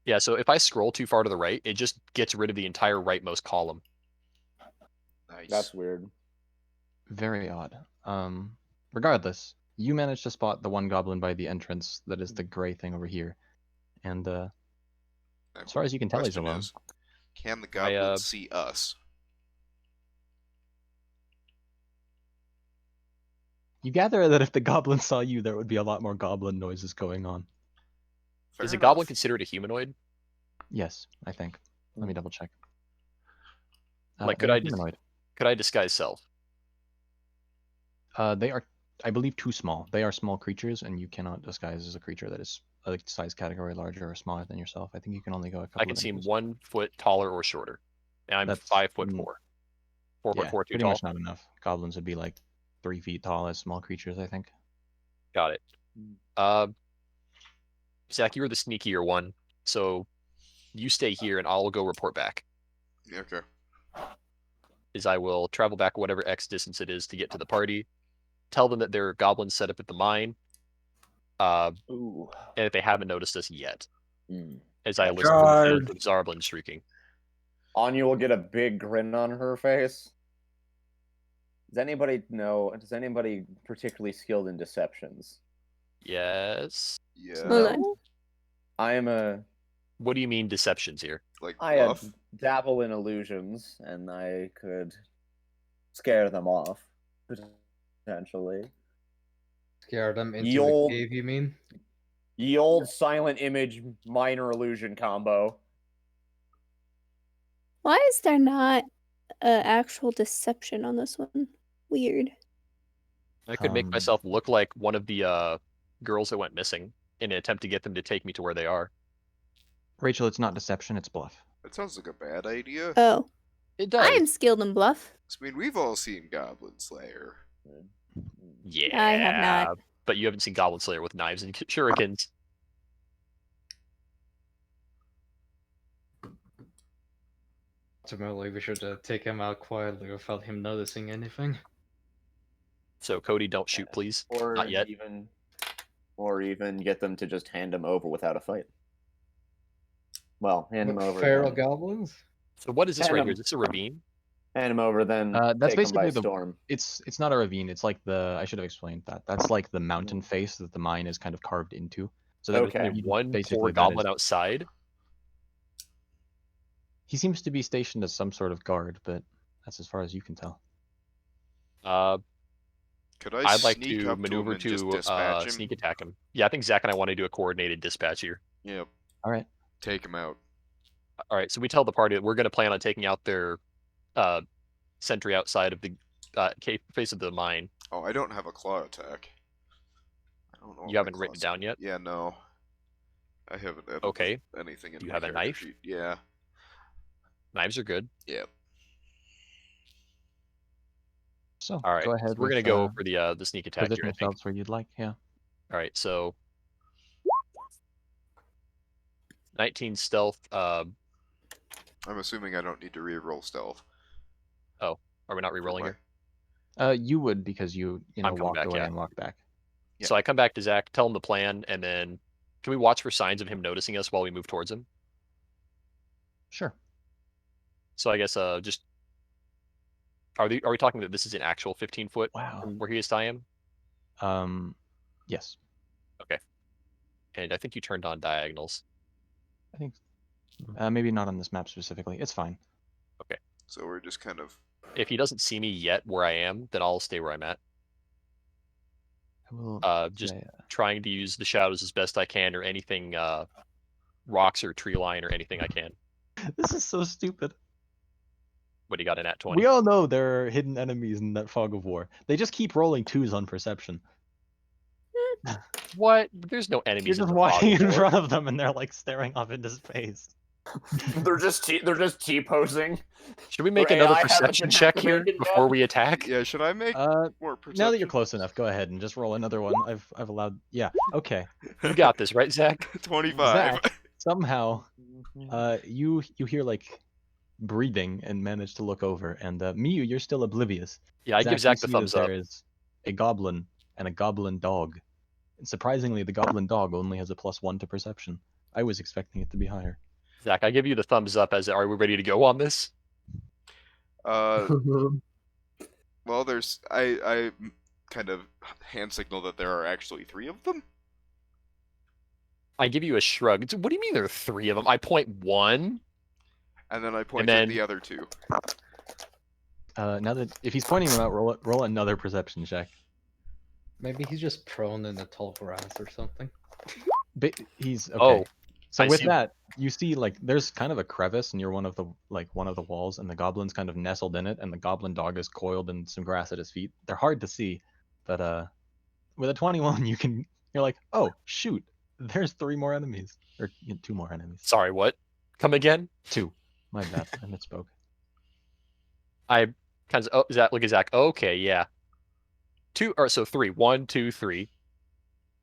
Yeah. So if I scroll too far to the right, it just gets rid of the entire rightmost column. Nice. That's weird. Very odd. Regardless, you managed to spot the one goblin by the entrance that is the gray thing over here. And as far as you can tell, he's Question alone. is, can the goblin I, see us? You gather that if the goblin saw you, there would be a lot more goblin noises going on. Fair Is a enough. goblin considered a humanoid? Yes, I think. Let me double check. Like, they could are I just- humanoid. Could I disguise self? They are, I believe, too small. They are small creatures, and you cannot disguise as a creature that is a size category larger or smaller than yourself. I think you can only go a couple I can of seem inches. 1 foot taller or shorter, and I'm That's 5'4". mm, 4'4" Yeah, too pretty tall. much not enough. Goblins would be like 3 feet tall as small creatures, I think. Got it. Zach, you were the sneakier one, so you stay here, and I'll go report back. Okay. Is I will travel back whatever X distance it is to get to the party, tell them that there are goblins set up at the mine, Ooh. and that they haven't noticed us yet. Mm. As I listen to the Charge. sounds of Zarblin shrieking. Anya will get a big grin on her face. Does anybody particularly skilled in deceptions? Yes. Yeah. Hold on. I am a What do you mean deceptions here? Like I bluff? dabble in illusions, and I could scare them off potentially. Scare them into Ye the old- cave, you mean? Ye old silent image minor illusion combo. Why is there not actual deception on this one? Weird. I could make Um, myself look like one of the girls that went missing in an attempt to get them to take me to where they are. Rachel, it's not deception, it's bluff. That sounds like a bad idea. Oh, It does. I am skilled in bluff. I mean, we've all seen Goblin Slayer. Yeah. I have not. But you haven't seen Goblin Slayer with knives and shurikens. Ultimately, we should take him out quietly without him noticing anything. So Cody, don't shoot, please. Or Not yet. even get them to just hand him over without a fight. Well, hand him over. Feral then- goblins? So what is this Hand right him. here? Is this a ravine? Hand him over, then That's take him by basically the- storm. It's not a ravine. It's like I should have explained that. That's like the mountain face that the mine is kind of carved into. So that Okay. Only one basically poor that goblin is- outside? He seems to be stationed as some sort of guard, but that's as far as you can tell. Could I I'd like sneak to up maneuver to him and just to dispatch him? sneak attack him. Yeah, I think Zach and I want to do a coordinated dispatch here. Yep. All right. Take him out. All right, so we tell the party that we're going to plan on taking out their sentry outside of the face of the mine. Oh, I don't have a claw attack. I don't know. what You my haven't written it claws down are. yet? Yeah, no. I haven't added Okay. anything in You my have a character knife? sheet. Yeah. Knives are good. Yep. So All right. go ahead. So we're with, gonna go for the sneak attack position here, I think. yourselves where you'd like. Yeah. All right. So 19 stealth. I'm assuming I don't need to re-roll stealth. Are we not for re-rolling my- here? You would because you I'm coming walked back, away yeah. and walked back. Yeah. So I come back to Zach, tell him the plan, and then can we watch for signs of him noticing us while we move towards him? Sure. So I guess just are we talking that this is an actual 15 foot Wow. from where he is to I am? Yes. And I think you turned on diagonals. I think maybe not on this map specifically. It's fine. So we're just kind of. If he doesn't see me yet where I am, then I'll stay where I'm at. I will Just say, trying to use the shadows as best I can, or anything, rocks or tree line or anything I can. this is so stupid. What do you got in at 20? We all know there are hidden enemies in that fog of war. They just keep rolling 2s on perception. What? There's no enemies. You're in just the walking fog in of war. front of them and they're like staring off into space. they're just T-posing. Should we make Their another AI haven't perception been check here activated before yet? we attack? Yeah, should I make more perception? Now that you're close enough, go ahead and just roll another one. I've allowed. Yeah. Okay. You got this, right, Zach? 25. Zach, somehow, you hear like breathing and manage to look over, and Miyu, you're still oblivious. Yeah, I give Zach the you see thumbs that up. There is a goblin and a goblin dog. And surprisingly, the goblin dog only has a +1 to perception. I was expecting it to be higher. Zach, I give you the thumbs up. As are we ready to go on this? Well, there's I kind of hand signal that there are actually 3 of them. I give you a shrug. What do you mean there are 3 of them? I point 1. And then I point then- at the other 2. Now that if he's pointing them out, roll another perception check. Maybe he's just prone in the tall grass or something. But he's okay. Oh, So I with see. that, you see like there's kind of a crevice near one of the walls, and the goblin's kind of nestled in it, and the goblin dog is coiled in some grass at his feet. They're hard to see, but with a 21, you're like, oh shoot, there's 3 more enemies or 2 more enemies. Sorry, what? Come again? 2. My bad, I misspoke. I kind of Zach, look at Zach. Okay, yeah. 2 or so 3. 1, 2, 3.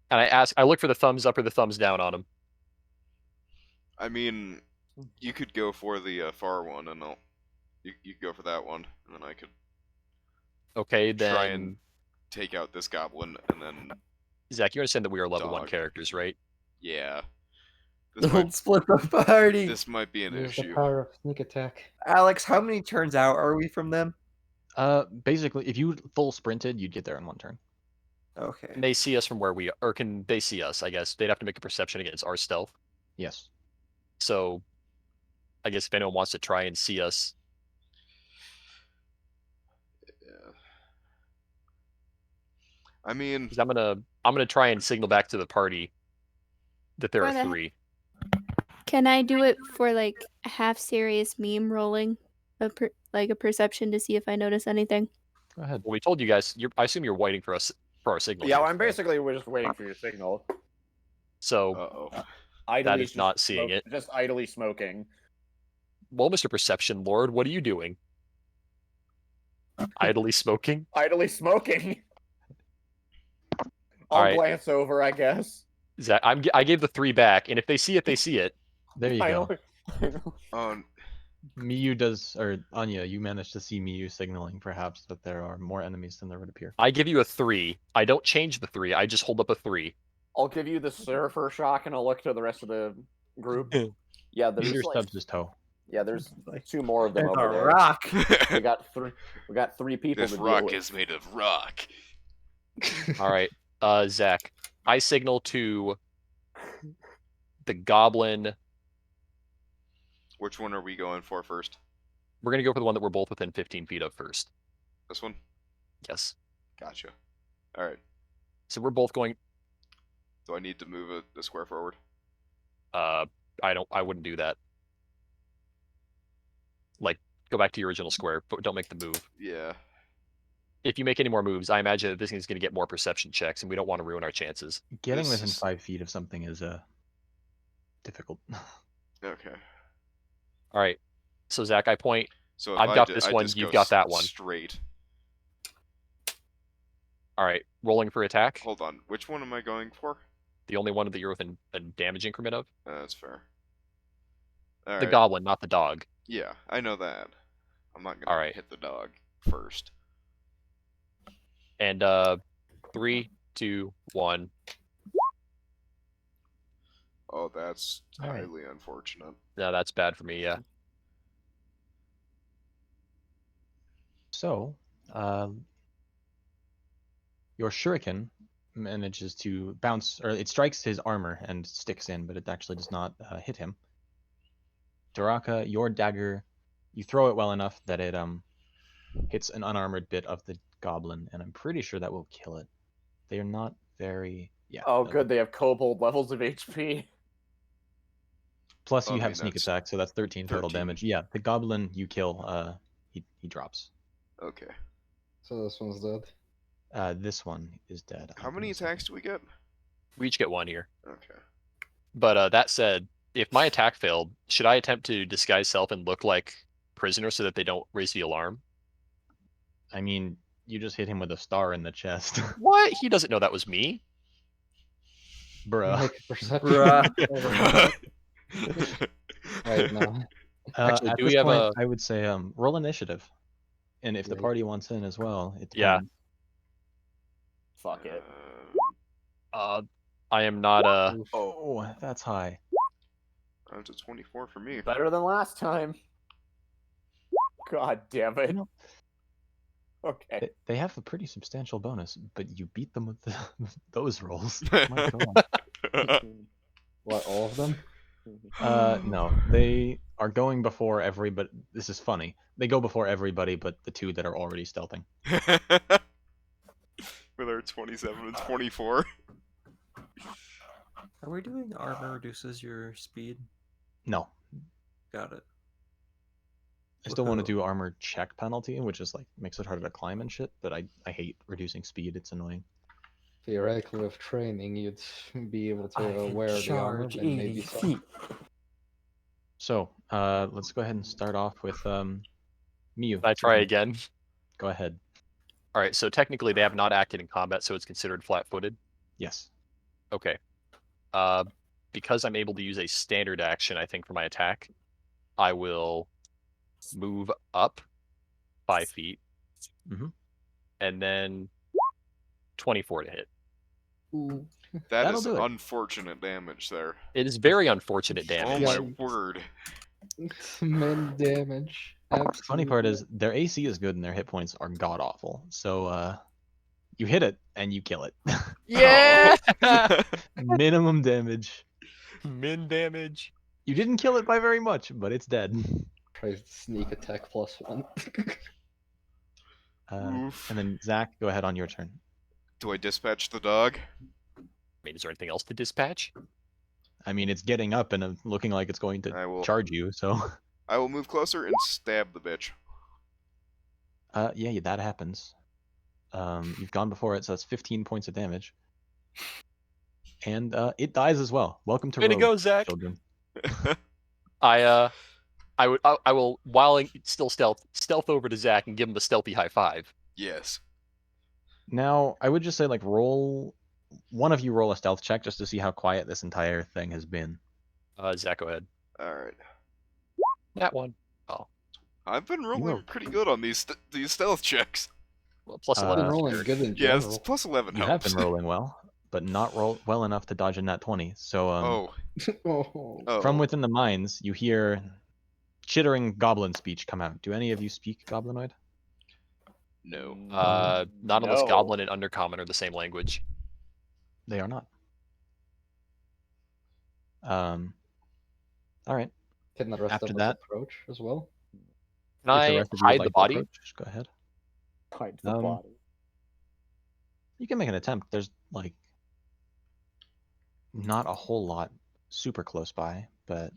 And I look for the thumbs up or the thumbs down on him. I mean, you could go for the far one, and you go for that one, and then I could Okay, then try and take out this goblin, and then Zach, you understand that we are level 1 Dog. characters, right? yeah, Don't split the party. this might be an Use the issue. power of sneak attack. Alex, how many turns out are we from them? Basically, if you full sprinted, you'd get there in 1 turn. Okay. Can they see us from where we are? Or can they see us? I guess they'd have to make a perception against our stealth. Yes. So I guess if anyone wants to try and see us, Yeah. I mean, 'cause I'm gonna try and signal back to the party that there For are the- 3. Can I do it for like a half serious meme rolling, like a perception to see if I notice anything? Go ahead. Well, we told you guys. I assume you're waiting for us for our signal. Yeah, here, I'm so- basically just waiting for your signal. So, uh-oh. Idly is just not seeing it. Just idly smoking. well, Mr. Perception Lord, what are you doing? Idly smoking? Idly smoking. I'll Alright. glance over, I guess. Zach, I gave the 3 back, and if they see it, they see it. There you I go. know. Oh, Miyu does, or Anya, you managed to see Miyu signaling perhaps that there are more enemies than there would appear. I give you a 3. I don't change the 3. I just hold up a 3. I'll give you the surfer shock, and I'll look to the rest of the group. Yeah, Use there's your like, stubs as toe. yeah, there's 2 more of them It's over a there. rock. We got 3. We got 3 people this to deal rock with. is made of rock. All right, Zach, I signal to the goblin. Which one are we going for first? We're gonna go for the one that we're both within 15 feet of first. This one? Yes. Gotcha. All right. So we're both going. Do I need to move the square forward? I wouldn't do that. Like, go back to your original square, but don't make the move. Yeah. If you make any more moves, I imagine that this thing's gonna get more perception checks, and we don't want to ruin our chances. Getting This within is- 5 feet of something is difficult. Okay. All right. So Zach, I point. So if I've I got ju- this I one, just you've go got that one. Straight. All right, rolling for attack. Hold on. Which one am I going for? The only one that you're within a damage increment of. That's fair. The Alright. goblin, not the dog. Yeah, I know that. I'm not gonna Alright. hit the dog first. And 3, 2, 1. Oh, that's Alright. highly unfortunate. No, that's bad for me. Yeah. So, your shuriken manages to bounce, or it strikes his armor and sticks in, but it actually does not hit him. Daraka, your dagger, you throw it well enough that it hits an unarmored bit of the goblin, and I'm pretty sure that will kill it. They are not very... Yeah. Oh, that'll- good. They have kobold levels of HP. Plus Oh, you I have mean, sneak that's attack, so that's 13 total 13. damage. Yeah, the goblin you kill, he drops. Okay. So this one's dead. This one is dead. How many attacks do we get? We each get 1 here. Okay. But that said, if my attack failed, should I attempt to disguise self and look like prisoner so that they don't raise the alarm? I mean, you just hit him with a star in the chest. What? He doesn't know that was me. Bruh. Make a perception. Bruh. Right now. Actually, at do this we have point, a- I would say roll initiative. And if the Yeah. party wants in as well, it Yeah. depends. Fuck it. I am not Oh, that's high. That's a 24 for me. Better than last time. God damn it. You know, Okay. they have a pretty substantial bonus, but you beat them with those rolls. My God. What, all of them? No, they are going before everybody. This is funny. They go before everybody, but the two that are already stealthing. With our 27 and 24. Are we doing armor reduces your speed? No, Got it. I still want to Woohoo. do armor check penalty, which is like makes it harder to climb and shit. But I hate reducing speed. It's annoying. Theoretically, with training, you'd be able I to can wear the armor, charge but 80 maybe some. feet. So, let's go ahead and start off with Miyu. Can I try again? Go ahead. All right. So technically, they have not acted in combat, so it's considered flat-footed. Yes. Okay. Because I'm able to use a standard action, I think for my attack, I will move up 5 feet, Mhm. and then 24 to hit. Ooh. That That'll is do it. unfortunate damage there. It is very unfortunate Oh damage. my Yikes. word. Min damage. The funny part Absolutely. is their AC is good and their hit points are god awful. So you hit it and you kill it. Yeah. Minimum damage. Min damage. You didn't kill it by very much, but it's dead. Try sneak attack +1. Oof. And then Zach, go ahead on your turn. Do I dispatch the dog? I mean, is there anything else to dispatch? I mean, it's getting up and looking like it's going I to will. charge you. So I will move closer and stab the bitch. yeah, that happens. You've gone before it, so that's 15 points of damage. And it dies as well. Welcome to Way to Rogue, go, Zach. children. I will, while still stealth over to Zach and give him a stealthy high five. Yes. Now, I would just say, like, one of you roll a stealth check just to see how quiet this entire thing has been. Zach, go ahead. Alright. That one. I've been rolling were- pretty good on these stealth checks. Well, plus Uh, 11. Been is rolling weird. good in Yeah, general. plus 11 You have helps. been rolling well, but not roll well enough to dodge a nat 20. So Oh. Oh. from within the mines, you hear chittering goblin speech come out. Do any of you speak Goblinoid? No. Not unless No. Goblin and Undercommon are the same language. They are not. All right. Can the rest After of us that- approach as well? Can If the I rest of you would hide like the to body? approach, go ahead. Hide the Um, body. You can make an attempt. There's like not a whole lot super close by, but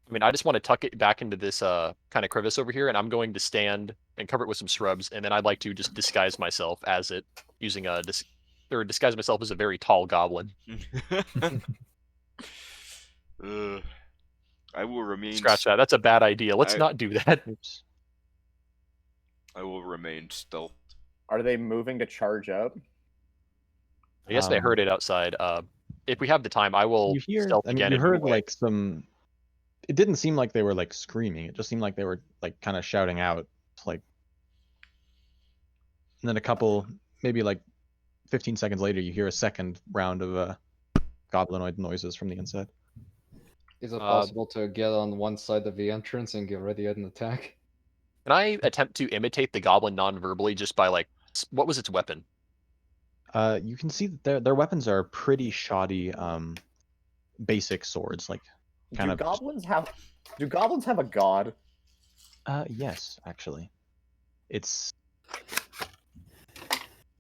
I mean, I just want to tuck it back into this kind of crevice over here, and I'm going to stand and cover it with some shrubs, and then I'd like to just disguise myself as it, using or disguise myself as a very tall goblin. I will remain. Scratch that. That's a bad idea. Let's I- not do that. Oops. I will remain stealth. Are they moving to charge up? Yes, I heard it outside. If we have the time, I will You hear? stealth I mean, again you and move heard away. like some. It didn't seem like they were like screaming. It just seemed like they were like kind of shouting out, like. And then a couple, maybe like 15 seconds later, you hear a second round of goblinoid noises from the inside. Is it possible to get on one side of the entrance and get ready at an attack? Can I attempt to imitate the goblin non-verbally just by like, what was its weapon? You can see that their weapons are pretty shoddy, basic swords, like kind Do of. goblins have a god? Yes, actually, it's.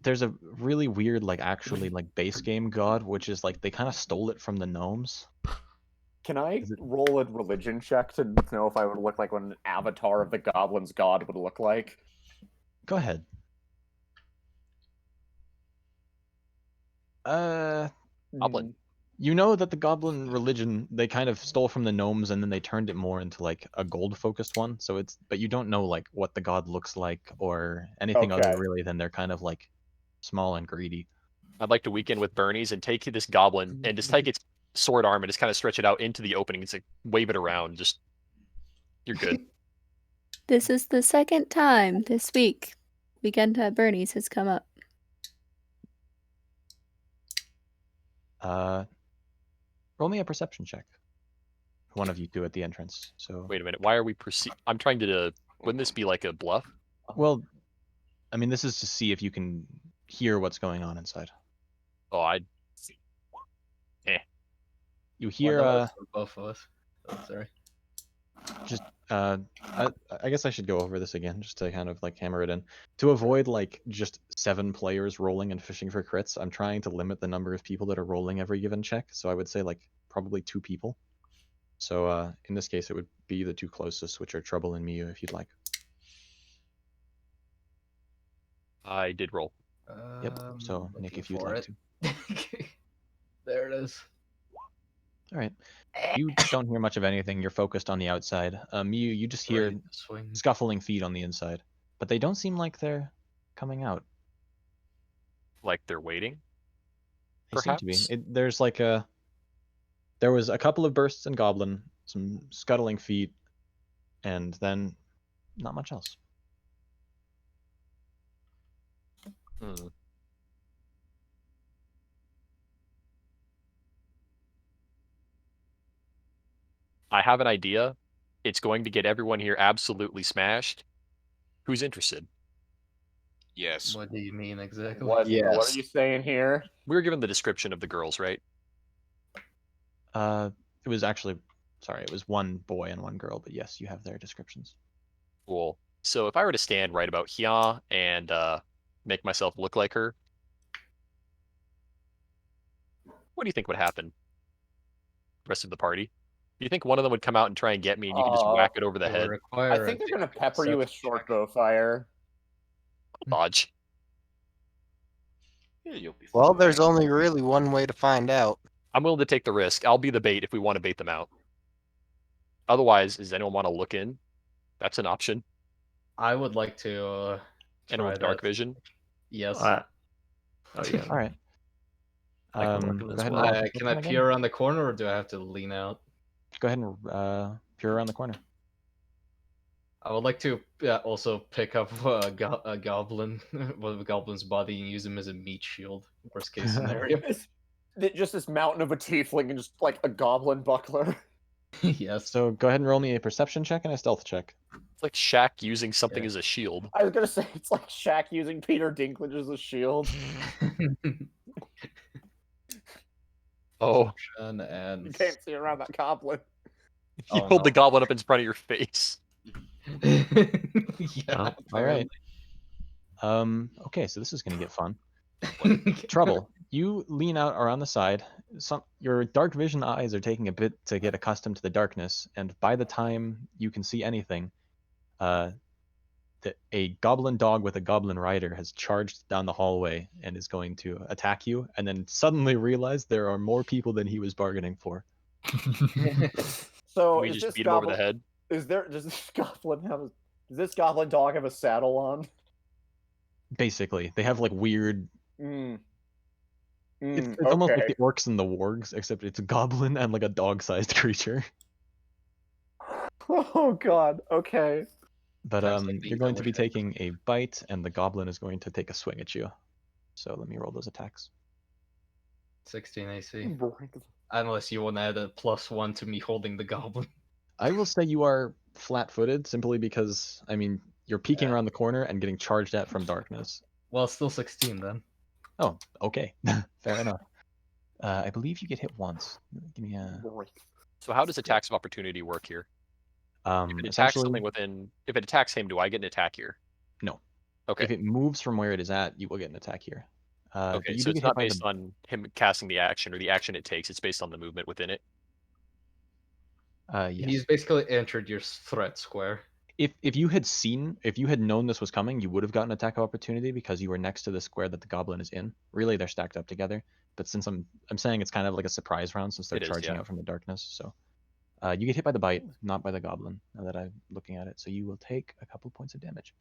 There's a really weird, like actually like base game god, which is like they kind of stole it from the gnomes. Can I roll a religion check to know if I would look like what an avatar of the goblin's god would look like? Go ahead. Goblin. You know that the goblin religion they kind of stole from the gnomes and then they turned it more into like a gold focused one. So it's but you don't know like what the god looks like or anything Okay. other really than they're kind of like small and greedy. I'd like to weaken with Bernie's and take this goblin and just take its sword arm and just kind of stretch it out into the opening. It's like wave it around. Just you're good. This is the second time this week Weekend at Bernie's has come up. Roll me a perception check. One of you two at the entrance. So Wait a minute. Why are we I'm trying to. Wouldn't this be like a bluff? well, I mean this is to see if you can hear what's going on inside. Oh, You hear both of us. Oh, sorry. just I guess I should go over this again just to kind of like hammer it in. To avoid like just 7 players rolling and fishing for crits, I'm trying to limit the number of people that are rolling every given check. So I would say like probably 2 people. So in this case it would be the 2 closest, which are Trouble and Miyu if you'd like. I did roll. Yep. So Nick, if you'd like to. There it is. All right. You don't hear much of anything. You're focused on the outside. Miyu, you just hear scuffling feet on the inside, but they don't seem like they're coming out. Like they're waiting. They seem to be. Perhaps? There's like there was a couple of bursts in Goblin, some scuttling feet, and then not much else. Hmm. I have an idea. It's going to get everyone here absolutely smashed. Who's interested? Yes. What do you mean exactly? What are Yes. you saying here? We were given the description of the girls, right? It was actually, sorry, it was 1 boy and 1 girl, but yes, you have their descriptions. Cool. So if I were to stand right about here and make myself look like her, what do you think would happen? Rest of the party? Do you think one of them would come out and try and get me, and you could just whack it over the head? I think they're gonna pepper you with short bow fire. Dodge. Yeah, you'll be Well, fine. there's only really one way to find out. I'm willing to take the risk. I'll be the bait if we want to bait them out. Otherwise, does anyone want to look in? That's an option. I would like to Anyone with try dark that. vision? Yes. Oh yeah. All right. I can work Go in this ahead and well. roll. Can I peer around the corner, or do I have to lean out? Go ahead and peer around the corner. I would like to also pick up a goblin, one of the goblin's body, and use him as a meat shield. Worst case scenario. Just this mountain of a tiefling and just like a goblin buckler. Yes. So go ahead and roll me a perception check and a stealth check. It's like Shaq using something Yeah. as a shield. I was gonna say it's like Shaq using Peter Dinklage as a shield. Oh, And You can't see around that goblin. you Oh, hold no. the goblin up in front of your face. Yeah. All right. Okay, so this is gonna get fun. Trouble. You lean out around the side. Your dark vision eyes are taking a bit to get accustomed to the darkness, and by the time you can see anything, a goblin dog with a goblin rider has charged down the hallway and is going to attack you, and then suddenly realize there are more people than he was bargaining for. So we is just this beat him over the goblin? head. Does this goblin have? Does this goblin dog have a saddle on? Basically, they have like weird. Mm. It's almost like Okay. the orcs and the wargs, except it's a goblin and like a dog-sized creature. Oh god. Okay. But Sounds like the you're going to be fellowship. taking a bite, and the goblin is going to take a swing at you. So let me roll those attacks. 16 AC. Unless you want to add a +1 to me holding the goblin. I will say you are flat-footed simply because I mean you're peeking Yeah. around the corner and getting charged at from darkness. Well, still 16 then. Oh, okay, fair enough. I believe you get hit once. Give me a. So how does attacks of opportunity work here? If it attacks Essentially, something within, if it attacks him, do I get an attack here? no. Okay. If it moves from where it is at, you will get an attack here. But Okay, you so do it's get hit not by based on him casting the action or the action it takes. It's based on the movement within it. Yes. He's basically entered your threat square. If you had known this was coming, you would have gotten attack of opportunity because you were next to the square that the goblin is in. Really, they're stacked up together. But since I'm saying it's kind of like a surprise round since they're It is, charging yeah. out from the darkness, so you get hit by the bite, not by the goblin. Now that I'm looking at it, so you will take a couple points of damage.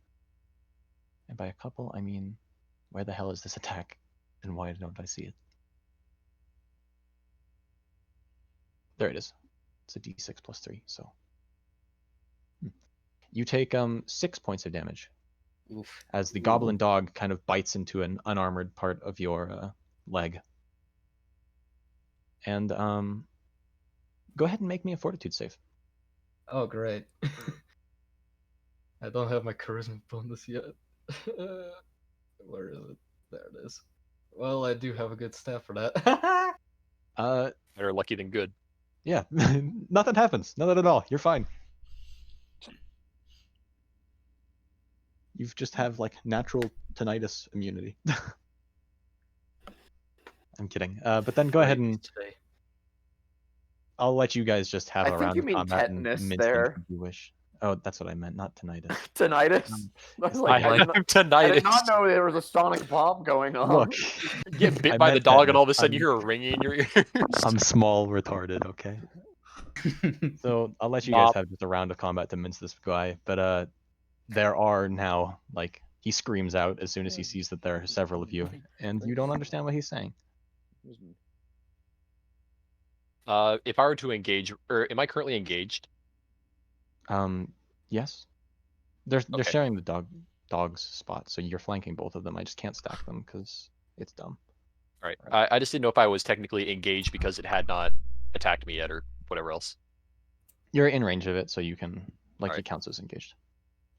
And by a couple, I mean, where the hell is this attack, and why don't I see it? There it is. It's a d6 plus 3, so. You take 6 points of damage Oof. as the goblin dog kind of bites into an unarmored part of your leg. And go ahead and make me a fortitude save. Oh, great. I don't have my charisma bonus yet. Where is it? There it is. Well, I do have a good stat for that. Better lucky than good. Yeah, nothing happens. Nothing at all. You're fine. You just have like natural tinnitus immunity. I'm kidding. But then go ahead and Today. I'll let you guys just have I a think round you of mean combat and tetanus mince there. things if you wish. Oh, that's what I meant, not tinnitus. Tinnitus. I was like, I I, did not, I did not Tinnitus. know there was a sonic bomb going on. Look, Get bit I by the meant dog, and all of a tetanus. sudden you hear a ringing in your ears. I'm small, retarded. Okay. So I'll let you guys have just a round of combat to mince this guy. But there are now like he screams out as soon as he sees that there are several of you, and you don't understand what he's saying. If I were to engage, or am I currently engaged? Yes. They're Okay. sharing the dog's spot, so you're flanking both of them. I just can't stack them because it's dumb. All right. I just didn't know if I was technically engaged because it had not attacked me yet, or whatever else. You're in range of it, so you can like Alright. it counts as engaged.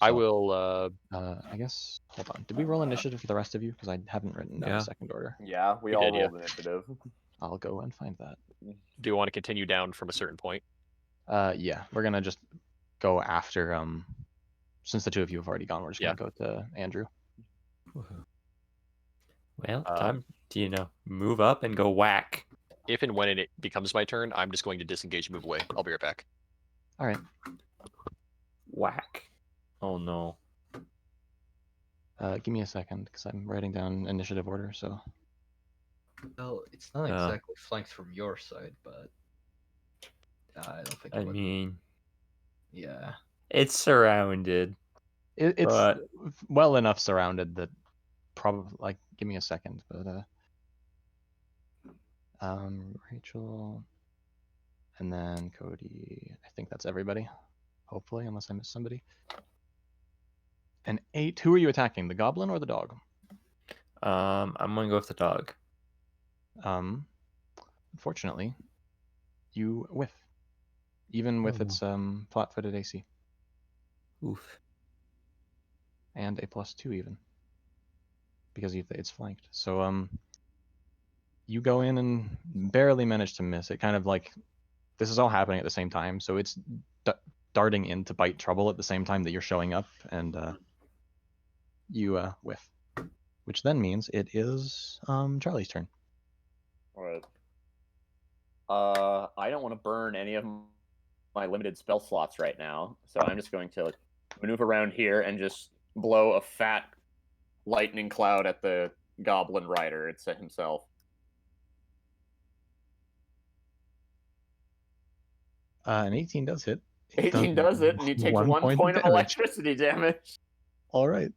I So, will. I guess. Hold on. Did we roll initiative for the rest of you? Because I haven't written down Yeah. a second order. Yeah, we We all did, yeah. rolled initiative. I'll go and find that. Do you want to continue down from a certain point? Yeah, we're gonna just go after since the two of you have already gone, we're just gonna go to Andrew. Well, time to move up and go whack. If and when it becomes my turn, I'm just going to disengage and move away. I'll be right back. All right. Whack. Oh no. Give me a second because I'm writing down initiative order. So Well, it's not exactly flanked from your side, but I don't think. I mean, yeah, it's surrounded. it's But- well enough surrounded that probably like give me a second, but Rachel, and then Cody. I think that's everybody. Hopefully, unless I missed somebody. An 8. Who are you attacking? The goblin or the dog? I'm gonna go with the dog. Unfortunately, you whiff, even with its flat-footed AC. Oof. And a +2 even, because it's flanked. So you go in and barely manage to miss it. Kind of like this is all happening at the same time, so it's darting in to bite trouble at the same time that you're showing up, and you whiff, which then means it is Charlie's turn. Alright. I don't want to burn any of my limited spell slots right now, so I'm just going to maneuver around here and just blow a fat lightning cloud at the goblin rider. It's himself. An 18 does hit. 18 does it, and you take 1 point of damage. electricity damage. All right.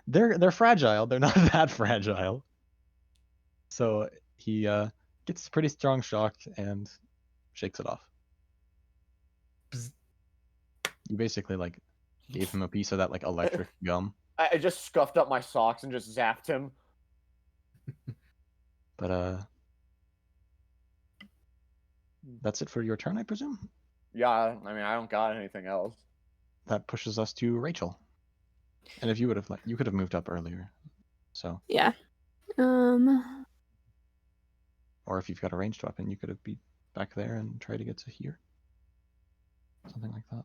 They're fragile. They're not that fragile. So he gets a pretty strong shock and shakes it off. Bzz. You basically like gave him a piece of that like electric gum. I just scuffed up my socks and just zapped him. But that's it for your turn, I presume. Yeah, I mean, I don't got anything else. That pushes us to Rachel. And if you would have you could have moved up earlier. So, Yeah. or if you've got a ranged weapon, you could have be back there and try to get to here. Something like that.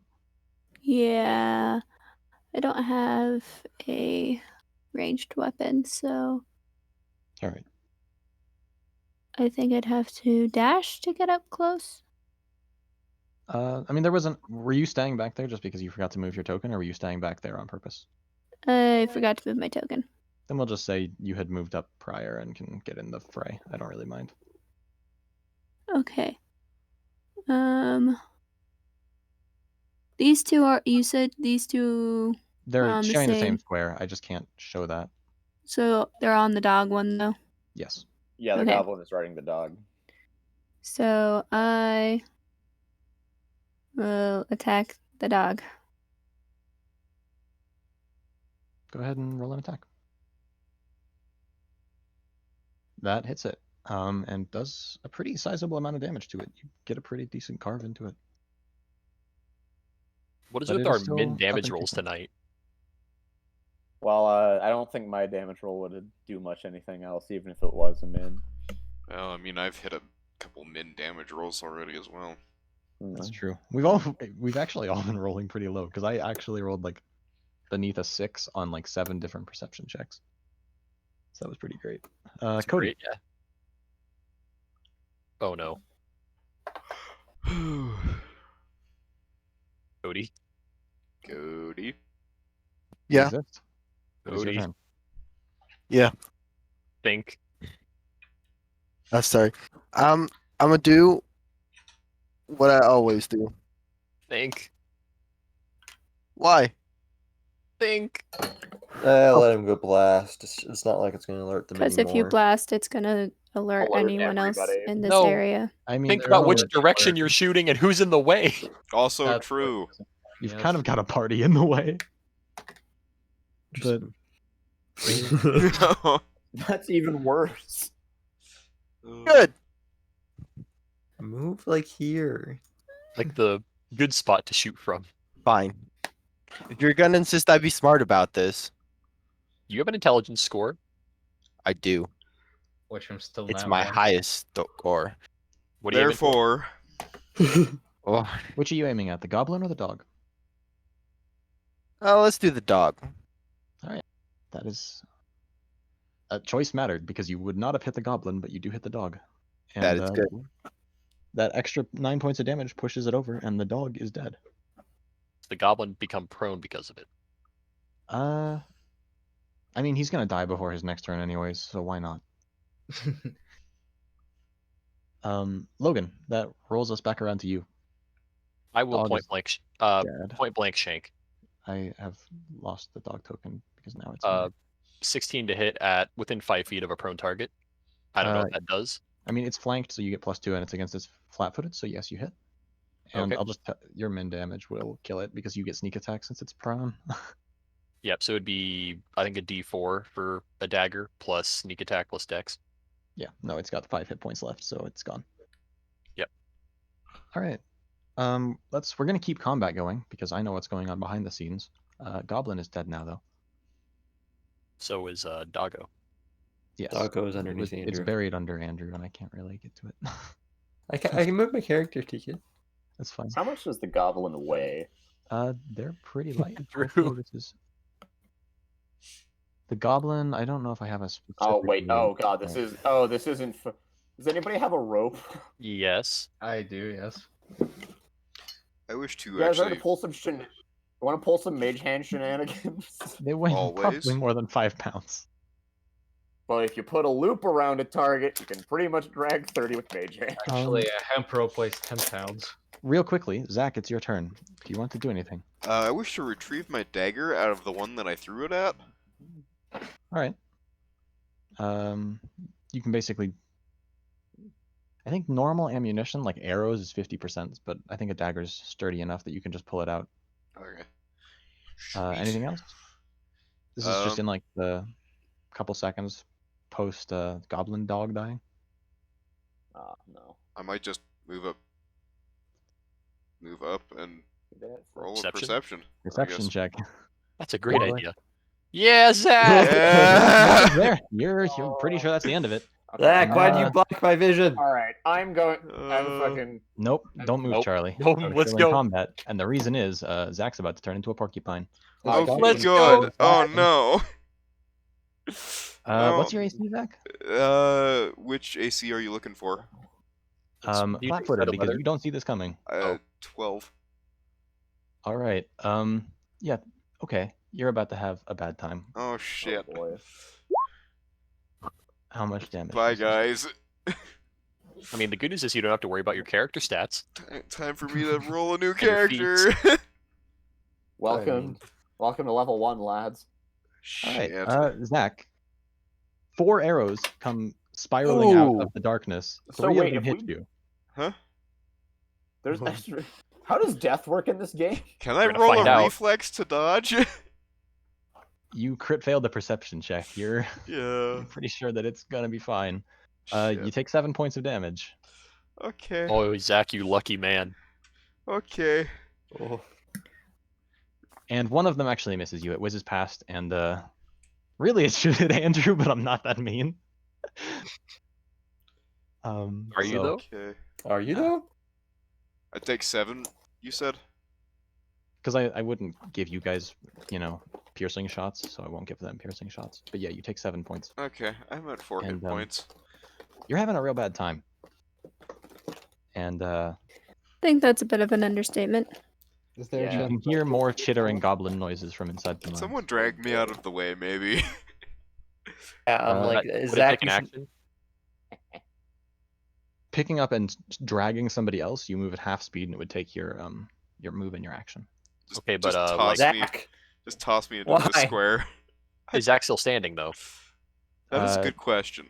Yeah. I don't have a ranged weapon, so All right. I think I'd have to dash to get up close. I mean, there wasn't. Were you staying back there just because you forgot to move your token, or were you staying back there on purpose? I forgot to move my token. Then we'll just say you had moved up prior and can get in the fray. I don't really mind. Okay. These two are. You said these two. They're on the sharing the same same- square. I just can't show that. So they're on the dog one though. Yes. Yeah, the Okay. goblin is riding the dog. So I will attack the dog. Go ahead and roll an attack. That hits it. And does a pretty sizable amount of damage to it. You get a pretty decent carve into it. What is But with it is our still min up damage in rolls people. tonight? Well, I don't think my damage roll would do much anything else, even if it was a min. Well, I mean, I've hit a couple min damage rolls already as well. That's true. We've actually all been rolling pretty low because I actually rolled like beneath a 6 on like 7 different perception checks. So that was pretty great. That's Cody. great, yeah. Oh no. Cody. Cody. you Yeah. exist. It is your Cody. turn. Yeah. Think. Sorry. I'm gonna do what I always do. Think. Why? Think. Let him go blast. It's not like it's going to alert them Because anymore. if you blast, it's gonna alert anyone else everybody. in this No. area. I mean, Think There about are which no direction alerts. you're shooting and who's in the way. Also That's true. you've Yes. kind of got a party in the way. But That's even worse. Good. Move like here. Like the good spot to shoot from. Fine. If you're gonna insist I be smart about this, You have an intelligence score. I do. Which I'm still It's not my on. highest score. What do you aim for? Therefore, Oh, which are you aiming at, the goblin or the dog? let's do the dog. That is a choice mattered because you would not have hit the goblin, but you do hit the dog. And, That is good. That extra 9 points of damage pushes it over, and the dog is dead. The goblin become prone because of it. I mean, he's gonna die before his next turn anyways, so why not? Logan, that rolls us back around to you. I will Dog is Dead. point blank shank. I have lost the dog token because now it's mine. 16 to hit at within 5 feet of a prone target. I don't know what that does. I mean, it's flanked, so you get +2, and it's against its flat-footed, so yes, you hit. And Okay. I'll just your min damage will kill it because you get sneak attack since it's prone. Yep, so it'd be, I think, a d4 for a dagger plus sneak attack plus dex. Yeah, no, it's got 5 hit points left, so it's gone. Yep. All right. We're gonna keep combat going because I know what's going on behind the scenes. Goblin is dead now, though. So is Doggo. Yes. Doggo is underneath It's Andrew. buried under Andrew, and I can't really get to it. I can move my character, TK. That's fine. How much does the goblin weigh? They're pretty light. Drew. Hopefully this is the goblin. I don't know if I have a specific. Oh wait, weight. oh god, this is. Oh, this isn't. Does anybody have a rope? Yes. I do, yes. I wish to You guys ready actually. to pull some Want to pull some mage hand shenanigans? They weigh Always. probably more than 5 pounds. But if you put a loop around a target, you can pretty much drag 30 with mage hand. Actually, a Hempro weighs 10 pounds. Real quickly, Zach, it's your turn. Do you want to do anything? I wish to retrieve my dagger out of the one that I threw it at. All right. You can basically. I think normal ammunition, like arrows, is 50%, but I think a dagger's sturdy enough that you can just pull it out. Okay. Anything else? This is just in like the couple seconds post Goblin dog dying. No. I might just move up and roll a Perception? perception. Perception check. That's a great Boy. idea. Yeah, Zach! Yeah. There, you're pretty sure that's the end of it. Zach, why'd you block my vision? Alright, I'm fucking... Nope, don't move, Nope. Charlie. No, We're let's still in go. combat, and the reason is Zach's about to turn into a porcupine. Oh, Let's good. go. Oh no. What's your AC, Zach? Which AC are you looking for? You think Flat-footed, that'll because matter? you don't see this coming. 12. All right. Yeah. Okay. You're about to have a bad time. Oh shit. Oh, boy. How much damage? Bye, does this guys. I mean, the good news is you don't have to worry about your character stats. Time for me to roll a new your character. Welcome to level 1, lads. All right. Shit. Zach. 4 arrows come spiraling out Ooh. of the darkness. So 3 wait, of them if hit we- you. Huh? There's extra... How does death work in this game? Can I gonna roll find a out. reflex to dodge? You crit failed the perception check. You're Yeah. pretty sure that it's gonna be fine. Shit. You take 7 points of damage. Okay. Oh, Zach, you lucky man. Okay. Oh. And one of them actually misses you. It whizzes past, and really it should hit Andrew, but I'm not that mean. Are you, though? Okay. Are you though? I take 7, you said? Because I wouldn't give you guys, piercing shots, so I won't give them piercing shots. But yeah, you take 7 points. Okay, I'm at 4 hit And, points. You're having a real bad time. And I think that's a bit of an understatement. Is there Yeah. a you chance can hear more chittering goblin noises from inside the Can mine. someone drag me out of the way, maybe? Yeah, I'm like, Would it Zach, take an you should- action? Picking up and dragging somebody else, you move at half speed, and it would take your move and your action. Just, Okay, but, just like- toss me. Zach. Just toss me into Why? the square. Is Zach still standing, though? That is a Uh, good question.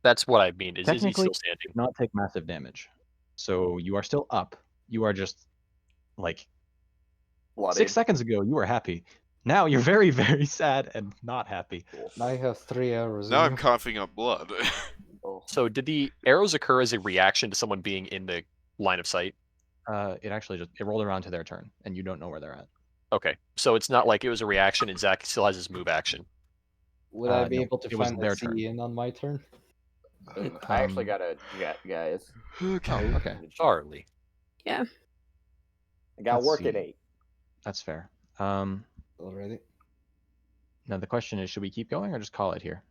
That's what I mean. Is he Technically- still standing? Not take massive damage. So you are still up. You are just like Bloody. 6 seconds ago you were happy. Now you're very, very sad and not happy. I have 3 arrows. Now in I'm you. coughing up blood. Oh. So did the arrows occur as a reaction to someone being in the line of sight? It actually it rolled around to their turn, and you don't know where they're at. Okay, so it's not like it was a reaction and Zach still has his move action. Would I be no, able to it was find their that turn. C in on my turn? I actually got a... Guys. Okay. Okay, Charlie. I got Let's work see. at 8. that's fair. Already. Now the question is, should we keep going or just call it here?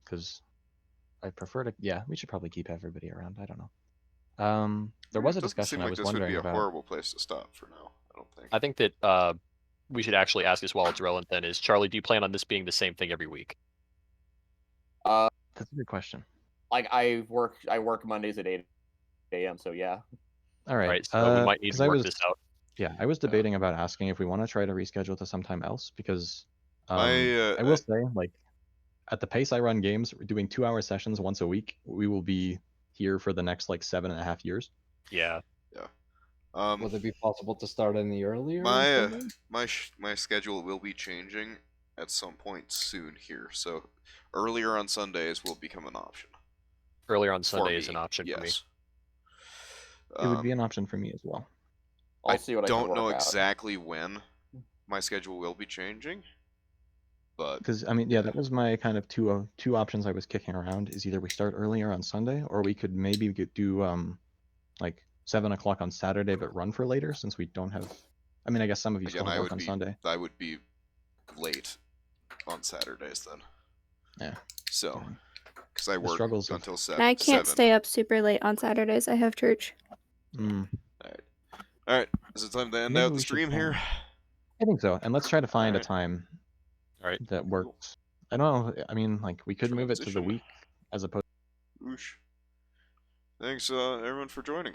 Because I prefer to. Yeah, we should probably keep everybody around. I don't know. There was a It doesn't discussion seem I like was this would wondering be a about. horrible place to stop for now. I don't think. I think that we should actually ask as well. It's relevant then. Is Charlie? Do you plan on this being the same thing every week? That's a good question. Like, I work Mondays at 8 a.m., so yeah. All right. Right. So we might need 'cause to I work was, this out. Yeah, I was debating about asking if we want to try to reschedule to sometime else because My, I will say, like, at the pace I run games, we're doing 2-hour sessions once a week. We will be here for the next like 7.5 years. Yeah. Would it be possible to start any earlier? my schedule will be changing at some point soon here, so earlier on Sundays will become an option. Earlier on for Sunday is me, an option for me. yes. It would be an option for me as well. I'll I see what I don't can know work out. exactly when my schedule will be changing, but Because I mean, yeah, that was my kind of two options I was kicking around. Is either we start earlier on Sunday, or we could maybe do like 7 o'clock on Saturday, but run for later since we don't have. I mean, I guess some of you again, still I have work would on Sunday. be late on Saturdays then. Yeah. So, because I The work struggles of- until 7. And I can't stay up super late on Saturdays. I have church. Mm, All right, is it time to end Maybe out the we should stream here? I think so, and let's try to find Alright. a time All right. that works I don't know. I mean, like we could move it to the Transition. week as opposed. Whoosh. Thanks, everyone, for joining.